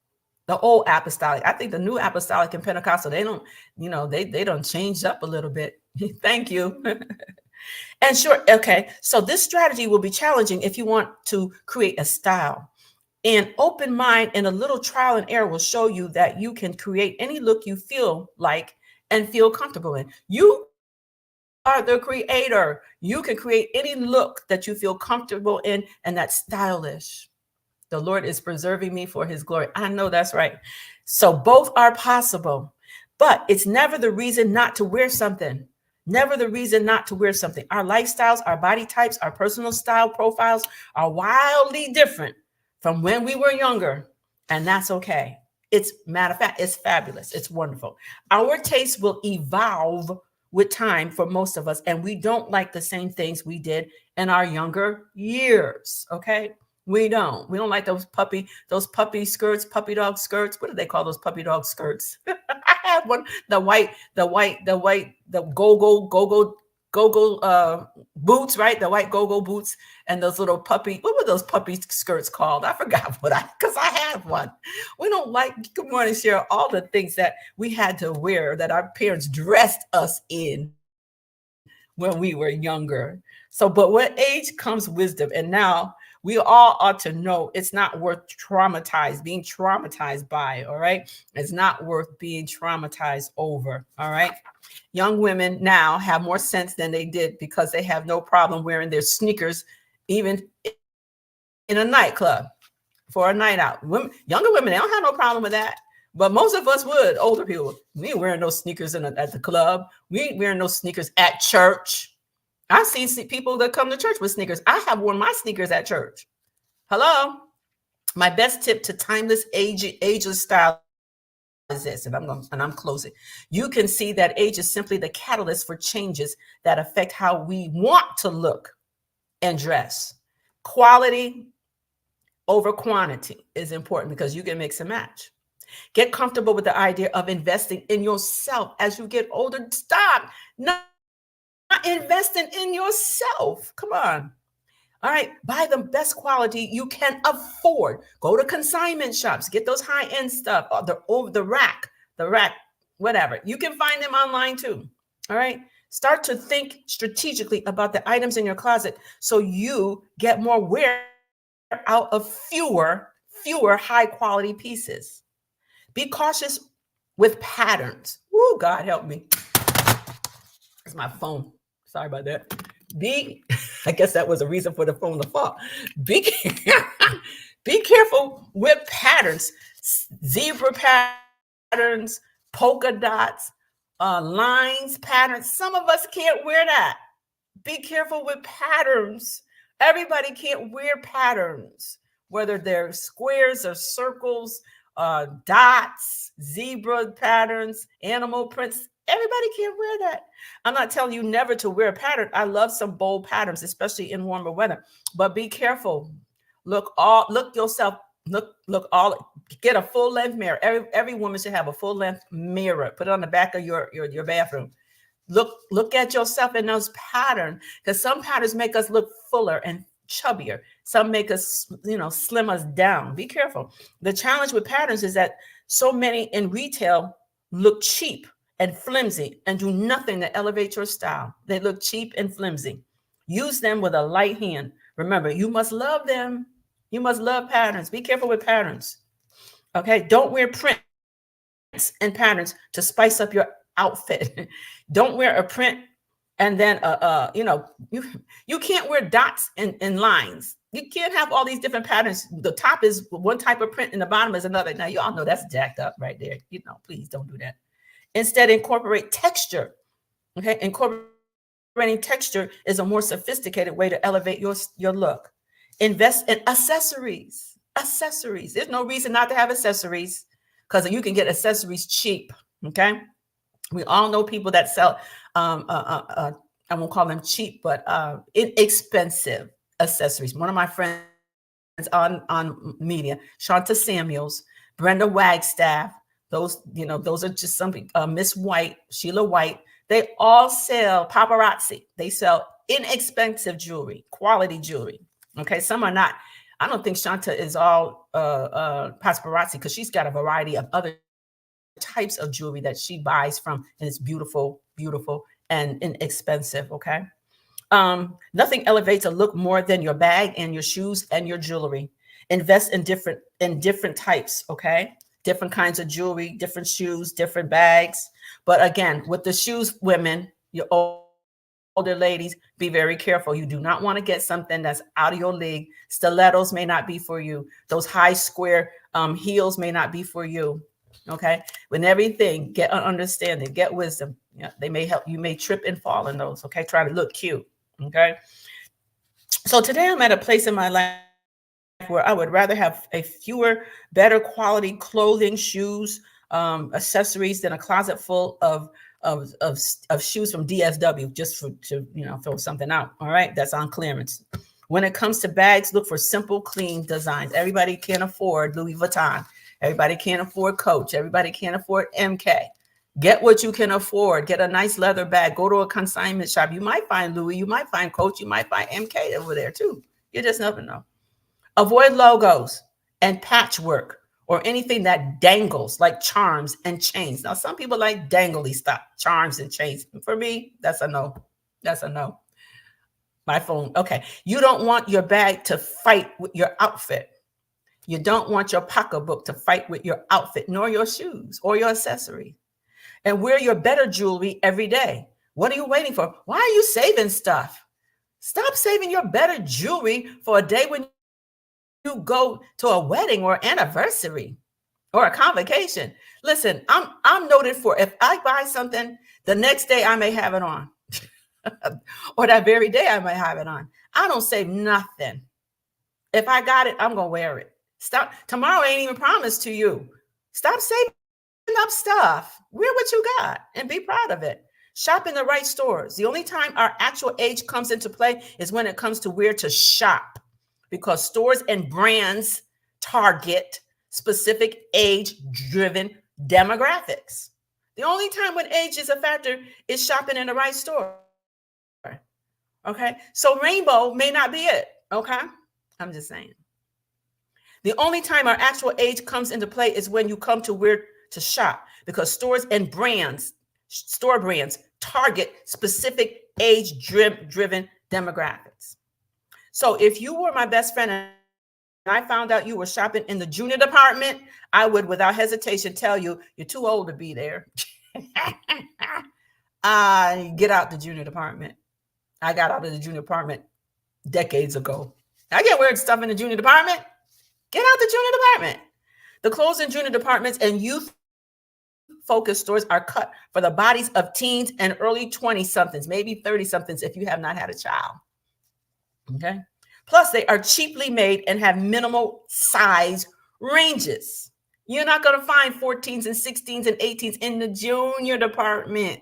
The old apostolic. I think the new apostolic and Pentecostal, they don't, they don't change up a little bit. Thank you. And sure, okay. So this strategy will be challenging if you want to create a style. An open mind and a little trial and error will show you that you can create any look you feel like and feel comfortable in. You are the creator. You can create any look that you feel comfortable in and that's stylish. The Lord is preserving me for his glory. I know that's right. So both are possible, but it's never the reason not to wear something. Never the reason not to wear something. Our lifestyles, our body types, our personal style profiles are wildly different from when we were younger. And that's okay. It's matter of fact, it's fabulous. It's wonderful. Our tastes will evolve with time for most of us. And we don't like the same things we did in our younger years. Okay. We don't like those puppy skirts, puppy dog skirts. What do they call those puppy dog skirts? I had one, the go-go boots, right? The white go-go boots and those little puppy, what were those puppy skirts called? I forgot because I had one. We don't like, good morning, Cheryl, all the things that we had to wear that our parents dressed us in when we were younger. So, but with age comes wisdom. And now we all ought to know it's not worth being traumatized by, all right? It's not worth being traumatized over, all right? Young women now have more sense than they did because they have no problem wearing their sneakers even in a nightclub for a night out. Younger women, they don't have no problem with that. But most of us would, older people. We ain't wearing no sneakers at the club. We ain't wearing no sneakers at church. I've seen people that come to church with sneakers. I have worn my sneakers at church. Hello. My best tip to timeless ageless style is this, and I'm closing. You can see that age is simply the catalyst for changes that affect how we want to look and dress. Quality over quantity is important because you can mix and match. Get comfortable with the idea of investing in yourself as you get older. Stop not investing in yourself. Come on. All right. Buy the best quality you can afford. Go to consignment shops. Get those high-end stuff. Over the rack, whatever. You can find them online too. All right. Start to think strategically about the items in your closet so you get more wear out of fewer high-quality pieces. Be cautious with patterns. Woo, God help me. It's my phone. Sorry about that. I guess that was a reason for the phone to fall. Be careful with patterns. Zebra patterns, polka dots, lines, patterns. Some of us can't wear that. Be careful with patterns. Everybody can't wear patterns, whether they're squares or circles, dots, zebra patterns, animal prints. Everybody can't wear that. I'm not telling you never to wear a pattern. I love some bold patterns, especially in warmer weather. But be careful. Look yourself. Get a full length mirror. Every woman should have a full length mirror. Put it on the back of your bathroom. Look at yourself in those patterns, because some patterns make us look fuller and chubbier. Some make us, slim us down. Be careful. The challenge with patterns is that so many in retail look cheap and flimsy and do nothing to elevate your style. They look cheap and flimsy. Use them with a light hand. Remember, you must love them. You must love patterns. Be careful with patterns. Okay. Don't wear prints and patterns to spice up your outfit. Don't wear a print and then you can't wear dots and lines. You can't have all these different patterns. The top is one type of print and the bottom is another. Now you all know that's jacked up right there. Please don't do that. Instead, incorporate texture. Okay, incorporating texture is a more sophisticated way to elevate your look. Invest in accessories. accessories. There's no reason not to have accessories because you can get accessories cheap. Okay. We all know people that sell, I won't call them cheap, but inexpensive accessories. One of my friends on media, Shanta Samuels, Brenda Wagstaff, those are just some Miss White, Sheila White. They all sell paparazzi. They sell inexpensive jewelry, quality jewelry. Okay, some are not. I don't think Shanta is all paparazzi because she's got a variety of other types of jewelry that she buys from, and it's beautiful, beautiful and inexpensive. Okay. Nothing elevates a look more than your bag and your shoes and your jewelry. Invest in different types. Okay. Different kinds of jewelry, different shoes, different bags. But again, with the shoes, women, your older ladies, be very careful. You do not want to get something that's out of your league. Stilettos may not be for you. Those high square heels may not be for you. Okay. When everything, get an understanding, get wisdom. Yeah, they may help. You may trip and fall in those. Okay. Try to look cute. Okay. So today I'm at a place in my life where I would rather have a fewer, better quality clothing, shoes, accessories than a closet full of shoes from DSW just to throw something out. All right. That's on clearance. When it comes to bags, look for simple, clean designs. Everybody can't afford Louis Vuitton. Everybody can't afford Coach. Everybody can't afford MK. Get what you can afford. Get a nice leather bag. Go to a consignment shop. You might find Louis. You might find Coach. You might find MK over there too. You just never know. Avoid logos and patchwork or anything that dangles like charms and chains. Now, some people like dangly stuff, charms and chains. For me, that's a no. That's a no. My phone. Okay. You don't want your bag to fight with your outfit. You don't want your pocketbook to fight with your outfit, nor your shoes or your accessory. And wear your better jewelry every day. What are you waiting for? Why are you saving stuff? Stop saving your better jewelry for a day when you go to a wedding or anniversary or a convocation. Listen, I'm noted for if I buy something, the next day I may have it on. Or that very day I might have it on. I don't save nothing. If I got it, I'm going to wear it. Stop. Tomorrow ain't even promised to you. Stop saving up stuff. Wear what you got and be proud of it. Shop in the right stores. The only time our actual age comes into play is when it comes to where to shop, because stores and brands target specific age-driven demographics. The only time when age is a factor is shopping in the right store. Okay. So rainbow may not be it. Okay. I'm just saying. The only time our actual age comes into play is when you come to where to shop, because stores and brands, store brands target specific age-driven demographics. So if you were my best friend and I found out you were shopping in the junior department, I would, without hesitation, tell you, you're too old to be there. Get out the junior department. I got out of the junior department decades ago. I get weird stuff in the junior department. Get out the junior department. The clothes in junior departments and youth-focused stores are cut for the bodies of teens and early 20-somethings, maybe 30-somethings if you have not had a child. Okay. Plus, they are cheaply made and have minimal size ranges. You're not going to find 14s and 16s and 18s in the junior department.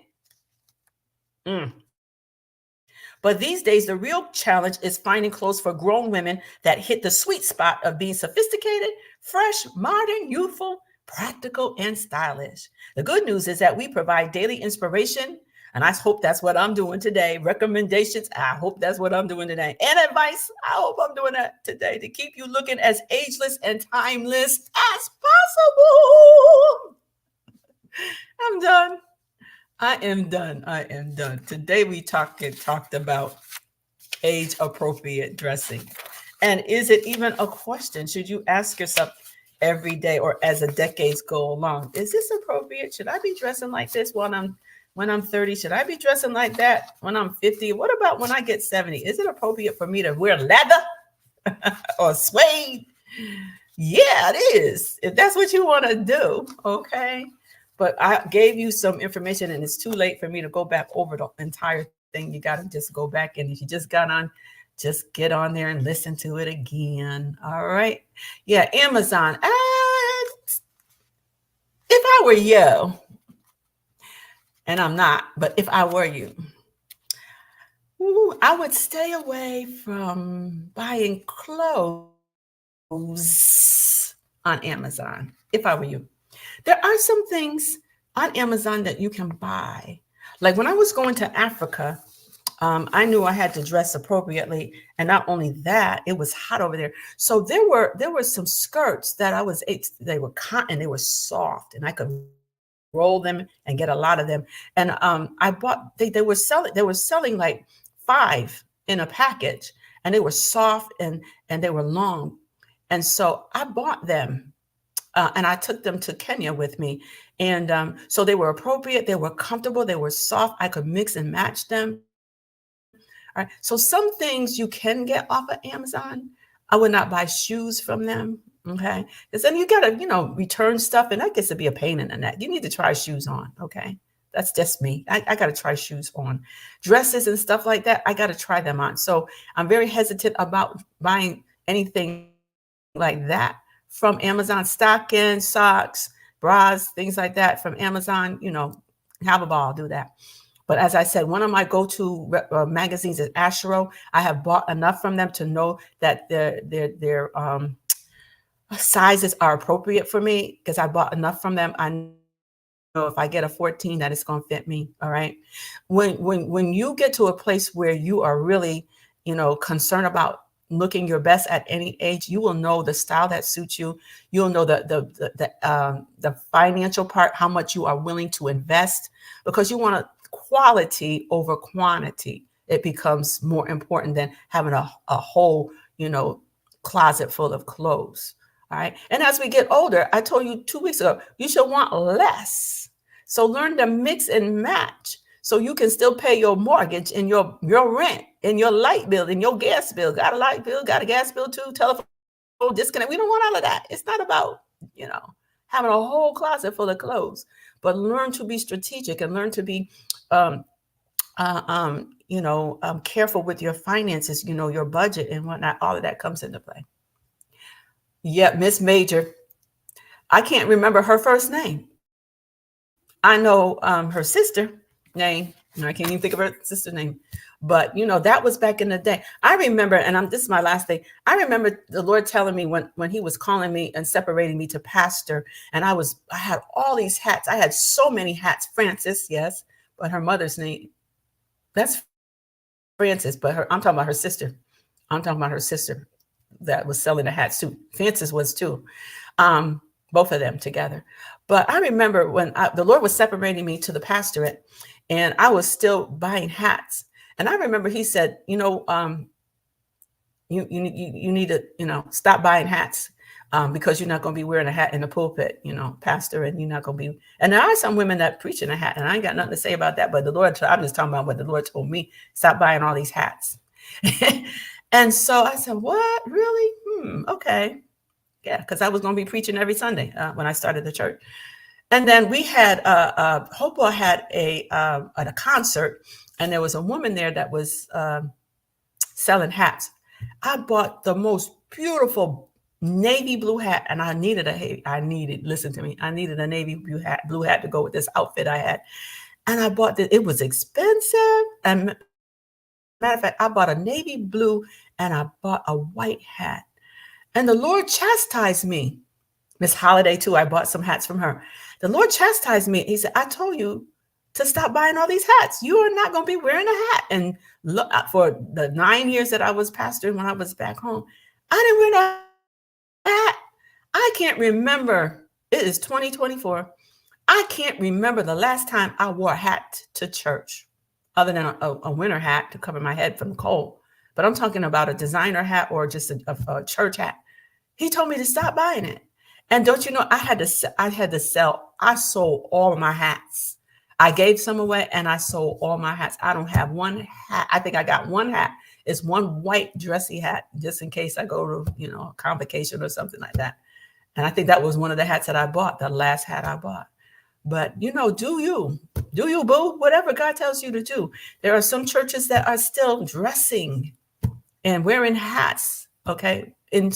But these days, the real challenge is finding clothes for grown women that hit the sweet spot of being sophisticated, fresh, modern, youthful, practical, and stylish. The good news is that we provide daily inspiration, and I hope that's what I'm doing today. Recommendations, I hope that's what I'm doing today. And advice, I hope I'm doing that today to keep you looking as ageless and timeless as possible. I'm done. I am done. Today we talked about age-appropriate dressing. And is it even a question? Should you ask yourself every day or as the decades go along, is this appropriate? Should I be dressing like this when I'm 30? Should I be dressing like that when I'm 50? What about when I get 70? Is it appropriate for me to wear leather or suede? Yeah, it is. If that's what you want to do, okay. But I gave you some information and it's too late for me to go back over the entire thing. You got to just go back. And if you just got on just get on there and listen to it again. All right. Yeah, Amazon. If I were you, and I'm not, but if I were you, I would stay away from buying clothes on Amazon if I were you. There are some things on Amazon that you can buy. Like when I was going to Africa, I knew I had to dress appropriately, and not only that, it was hot over there. So there were some skirts that they were cotton, they were soft, and I could roll them and get a lot of them. And I bought they were selling like 5 in a package, and they were soft and they were long. And so I bought them, and I took them to Kenya with me. And so they were appropriate, they were comfortable, they were soft. I could mix and match them. All right. So some things you can get off of Amazon. I would not buy shoes from them. Okay. Because then you gotta, return stuff, and that gets to be a pain in the neck. You need to try shoes on. Okay. That's just me. I gotta try shoes on. Dresses and stuff like that, I gotta try them on. So I'm very hesitant about buying anything like that from Amazon. Stockings, socks, bras, things like that from Amazon. Have a ball, do that. But as I said, one of my go-to magazines is Ashero. I have bought enough from them to know that their sizes are appropriate for me, because I bought enough from them. I know if I get a 14, that it's going to fit me. All right. When you get to a place where you are really, concerned about looking your best at any age, you will know the style that suits you. You'll know the financial part, how much you are willing to invest, because you want quality over quantity. It becomes more important than having a whole, closet full of clothes. All right. And as we get older, I told you 2 weeks ago, you should want less. So learn to mix and match so you can still pay your mortgage and your rent and your light bill and your gas bill. Got a light bill, got a gas bill too, telephone disconnect. We don't want all of that. It's not about, having a whole closet full of clothes, but learn to be strategic and learn to be, careful with your finances, your budget and whatnot. All of that comes into play. Yeah, Miss Major. I can't remember her first name. I know her sister name. I can't even think of her sister's name. But, that was back in the day. I remember, and this is my last thing. I remember the Lord telling me when he was calling me and separating me to pastor. And I had all these hats. I had so many hats. Frances, yes, but her mother's name, that's Frances, but I'm talking about her sister. I'm talking about her sister that was selling the hats too. Frances was too. Both of them together. But I remember when the Lord was separating me to the pastorate, and I was still buying hats. And I remember he said, you need to, stop buying hats because you're not going to be wearing a hat in the pulpit, pastor, and you're not going to be. And there are some women that preach in a hat, and I ain't got nothing to say about that. But I'm just talking about what the Lord told me. Stop buying all these hats. And so I said, what? Really? Okay. Yeah, because I was going to be preaching every Sunday when I started the church. And then we had Hopewell had a concert, and there was a woman there that was selling hats. I bought the most beautiful navy blue hat, and I needed listen to me, I needed a navy blue hat to go with this outfit I had. And I bought it was expensive. And matter of fact, I bought a navy blue and I bought a white hat. And the Lord chastised me. Miss Holiday, too. I bought some hats from her. The Lord chastised me. He said, I told you to stop buying all these hats. You are not going to be wearing a hat. And look, for the 9 years that I was pastoring when I was back home, I didn't wear a hat. I can't remember. It is 2024. I can't remember the last time I wore a hat to church, other than a winter hat to cover my head from the cold. But I'm talking about a designer hat or just a church hat. He told me to stop buying it. And don't you know, I had to sell. I sold all of my hats. I gave some away and I sold all my hats. I don't have one hat. I think I got one hat. It's one white dressy hat, just in case I go to, a convocation or something like that. And I think that was one of the hats that I bought, the last hat I bought. But, do you, boo, whatever God tells you to do. There are some churches that are still dressing and wearing hats, okay, in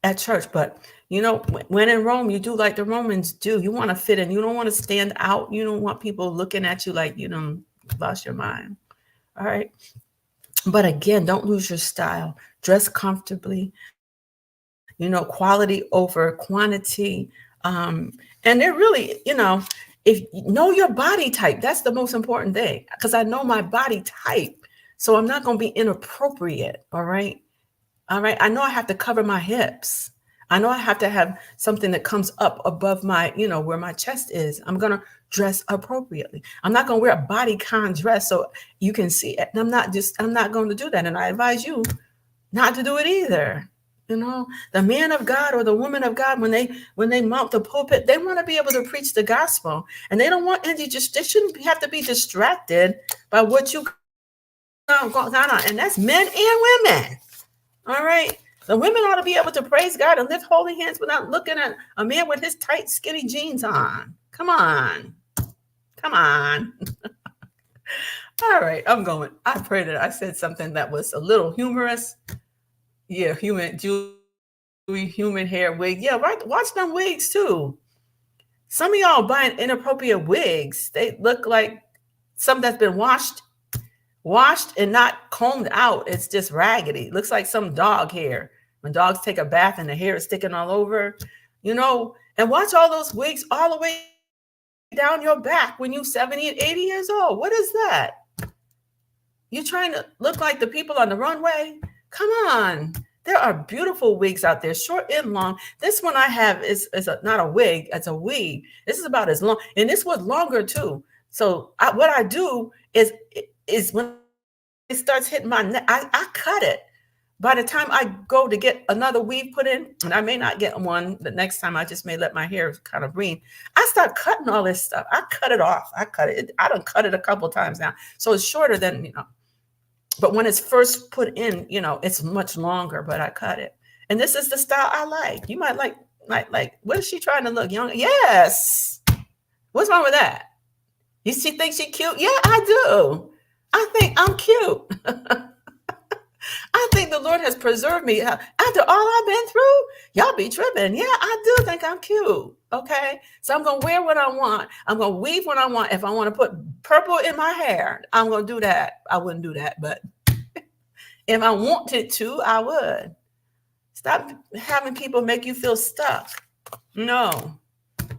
at church. But when in Rome, you do like the Romans do. You want to fit in. You don't want to stand out. You don't want people looking at you like you done lost your mind. All right. But again, don't lose your style. Dress comfortably. Quality over quantity. And they're really, if you know your body type, that's the most important thing, because I know my body type. So I'm not going to be inappropriate. All right. All right. I know I have to cover my hips. I know I have to have something that comes up above my, where my chest is. I'm going to dress appropriately. I'm not going to wear a bodycon dress so you can see it. And I'm not going to do that. And I advise you not to do it either. The man of God or the woman of God, when they mount the pulpit, they want to be able to preach the gospel, and they don't want they shouldn't have to be distracted by what you got on. And that's men and women. All right. The women ought to be able to praise God and lift holy hands without looking at a man with his tight, skinny jeans on. Come on. All right, I'm going. I pray that I said something that was a little humorous. Yeah, human hair wig. Yeah, right. Watch them wigs too. Some of y'all buying inappropriate wigs. They look like something that's been washed and not combed out. It's just raggedy. It looks like some dog hair. When dogs take a bath and the hair is sticking all over, and watch all those wigs all the way down your back when you're 70 and 80 years old. What is that? You trying to look like the people on the runway? Come on. There are beautiful wigs out there, short and long. This one I have is not a wig, it's a weave. This is about as long, and this was longer too. So what I do is when it starts hitting my neck, I cut it. By the time I go to get another weave put in, and I may not get one the next time, I just may let my hair kind of green. I start cutting all this stuff. I cut it off. I done cut it a couple times now. So it's shorter than, but when it's first put in, it's much longer, but I cut it. And this is the style I like. You might like, what is she trying to look young? Yes. What's wrong with that? She thinks she's cute? Yeah, I do. I think I'm cute. I think the Lord has preserved me. After all I've been through, y'all be tripping. Yeah, I do think I'm cute. Okay. So I'm going to wear what I want. I'm going to weave what I want. If I want to put purple in my hair, I'm going to do that. I wouldn't do that, but if I wanted to, I would. Stop having people make you feel stuck. No.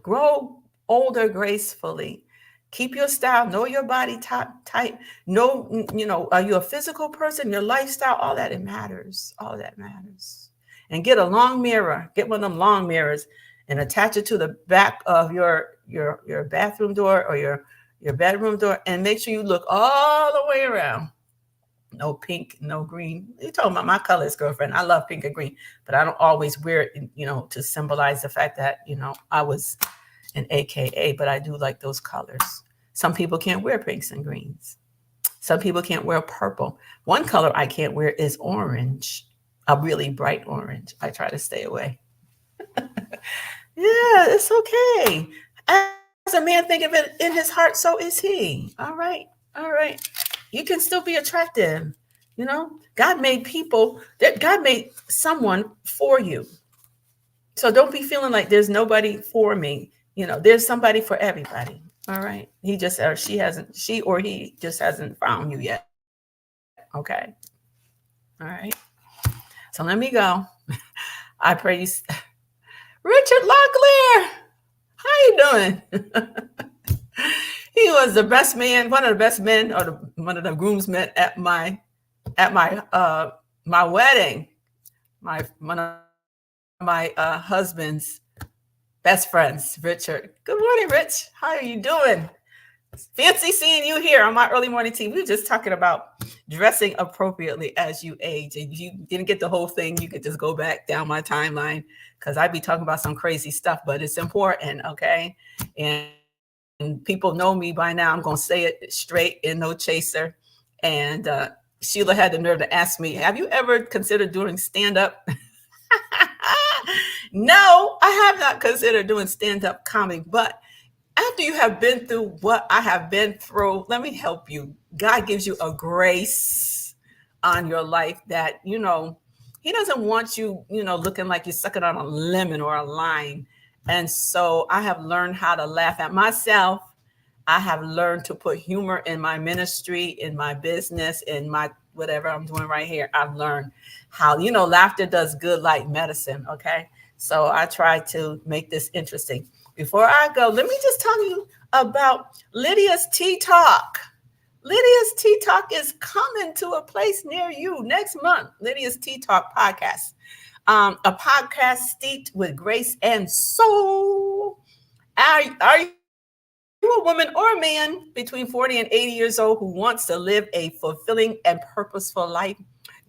Grow older gracefully. Keep your style. Know your body type. Know, are you a physical person? Your lifestyle, all that, it matters. All that matters. And get a long mirror. Get one of them long mirrors and attach it to the back of your bathroom door or your bedroom door, and make sure you look all the way around. No pink, no green. You're talking about my colors, girlfriend. I love pink and green, but I don't always wear it, to symbolize the fact that, I was an AKA, but I do like those colors. Some people can't wear pinks and greens. Some people can't wear purple. One color I can't wear is orange, a really bright orange. I try to stay away. Yeah, it's okay. As a man think of it in his heart, so is he. All right. You can still be attractive. God made people, God made someone for you. So don't be feeling like there's nobody for me. There's somebody for everybody. All right. He or he just hasn't found you yet. Okay. All right. So let me go. I pray you. Richard Locklear, how you doing? He was the best man, one of the best men, or one of the groomsmen at my wedding. One of my husband's best friends, Richard. Good morning, Rich. How are you doing? Fancy seeing you here on my early morning tea. We were just talking about dressing appropriately as you age. And if you didn't get the whole thing, you could just go back down my timeline, because I'd be talking about some crazy stuff, but it's important, okay? And people know me by now. I'm going to say it straight and no chaser. And Sheila had the nerve to ask me, have you ever considered doing stand-up? No, I have not considered doing stand-up comedy, but after you have been through what I have been through, let me help you. God gives you a grace, on your life that, he doesn't want you, looking like you're sucking on a lemon or a lime. And so I have learned how to laugh at myself. I have learned to put humor in my ministry, in my business, in my whatever I'm doing right here. I've learned how, laughter does good like medicine. Okay. So I try to make this interesting. Before I go, let me just tell you about Lydia's Tea Talk. Lydia's Tea Talk is coming to a place near you next month. Lydia's Tea Talk podcast, a podcast steeped with grace and soul. Are you a woman or a man between 40 and 80 years old who wants to live a fulfilling and purposeful life?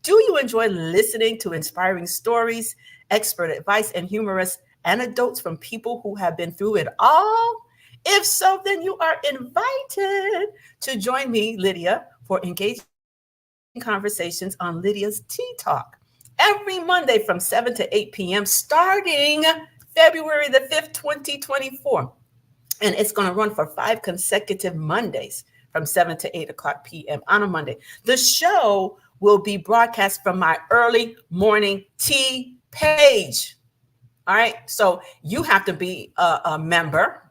Do you enjoy listening to inspiring stories, expert advice, and humorous anecdotes from people who have been through it all? If so, then you are invited to join me, Lydia, for engaging conversations on Lydia's Tea Talk every Monday from 7 to 8 p.m. starting February the 5th, 2024. And it's going to run for 5 consecutive Mondays from 7 to 8 o'clock p.m. on a Monday. The show will be broadcast from my early morning tea page. All right. So you have to be a member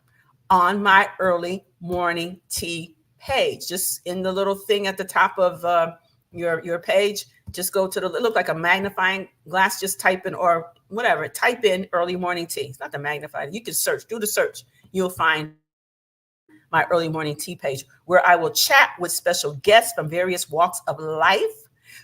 on my early morning tea page. Just in the little thing at the top of your page, just go to look like a magnifying glass, just type in, or whatever, type in early morning tea. It's not the magnifying. You can search, do the search. You'll find my early morning tea page, where I will chat with special guests from various walks of life.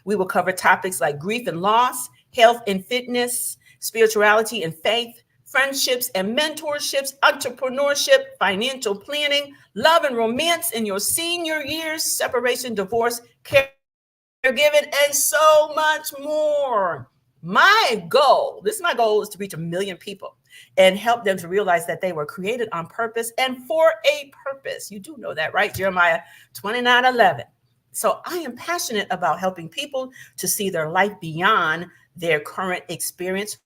We will cover topics like grief and loss, health and fitness, spirituality and faith, friendships and mentorships, entrepreneurship, financial planning, love and romance in your senior years, separation, divorce, caregiving, and so much more. My goal is to reach 1 million people and help them to realize that they were created on purpose and for a purpose. You do know that, right? Jeremiah 29:11. So I am passionate about helping people to see their life beyond their current experience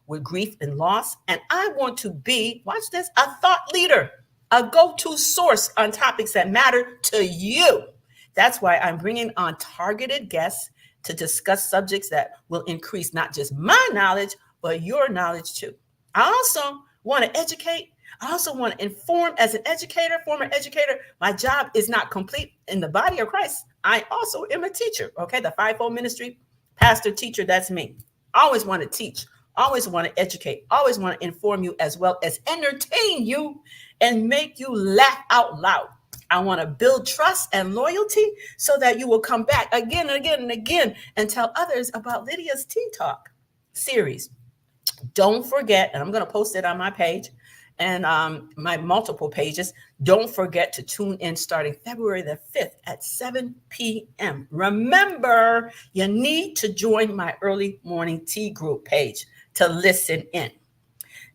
with grief and loss. And I want to be, watch this, a thought leader, a go-to source on topics that matter to you. That's why I'm bringing on targeted guests to discuss subjects that will increase not just my knowledge, but your knowledge too. I also want to educate. I also want to inform. As an educator, former educator, my job is not complete in the body of Christ. I also am a teacher. Okay. The fivefold ministry, pastor, teacher, that's me. I always want to teach, always want to educate, always want to inform you, as well as entertain you and make you laugh out loud. I want to build trust and loyalty so that you will come back again and again and again and tell others about Lydia's Tea Talk series. Don't forget, and I'm going to post it on my page and my multiple pages. Don't forget to tune in starting February the 5th at 7 p.m. Remember, you need to join my early morning tea group page to listen in.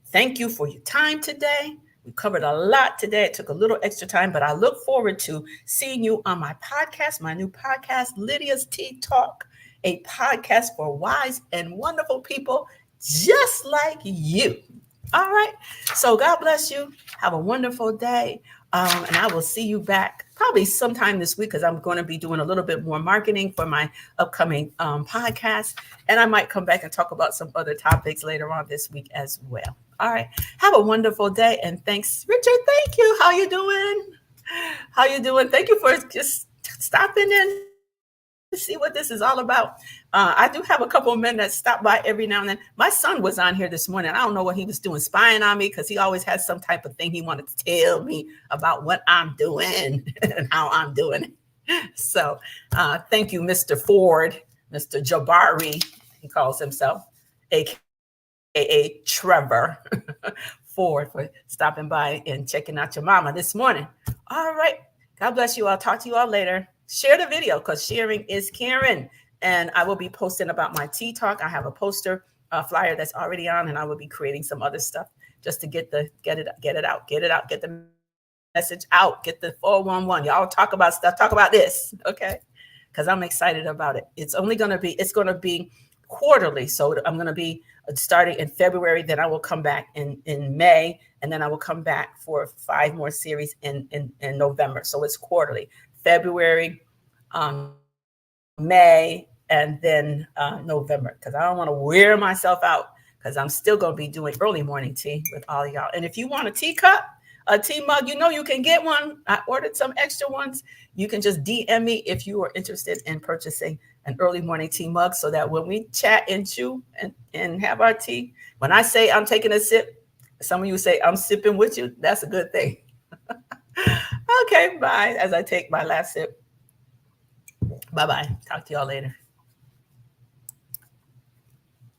Thank you for your time today. We covered a lot today. It took a little extra time, but I look forward to seeing you on my podcast, my new podcast, Lydia's Tea Talk, a podcast for wise and wonderful people just like you. All right. So God bless you. Have a wonderful day. And I will see you back probably sometime this week, because I'm going to be doing a little bit more marketing for my upcoming podcast. And I might come back and talk about some other topics later on this week as well. All right. Have a wonderful day. And thanks, Richard. Thank you. How you doing? How you doing? Thank you for just stopping in to see what this is all about. I do have a couple of men that stop by every now and then. My son was on here this morning. I don't know what he was doing, spying on me, because he always has some type of thing he wanted to tell me about what I'm doing and how I'm doing it. So thank you, Mr. Ford, Mr. Jabari, he calls himself, a.k.a. Trevor Ford, for stopping by and checking out your mama this morning. All right. God bless you. I'll talk to you all later. Share the video, because sharing is caring. And I will be posting about my tea talk. I have a poster flyer that's already on, and I will be creating some other stuff just to get it out, get the message out, get the 411. Y'all talk about stuff, talk about this, okay? Because I'm excited about it. It's going to be quarterly. So I'm going to be starting in February. Then I will come back in May, and then I will come back for 5 more series in November. So it's quarterly. February, May and then November, because I don't want to wear myself out, because I'm still going to be doing early morning tea with all y'all. And if you want a teacup, a tea mug, you know you can get one. I ordered some extra ones. You can just DM me if you are interested in purchasing an early morning tea mug, so that when we chat and chew and have our tea, when I say I'm taking a sip, some of you say I'm sipping with you. That's a good thing. Okay, bye. As I take my last sip. Bye-bye. Talk to y'all later.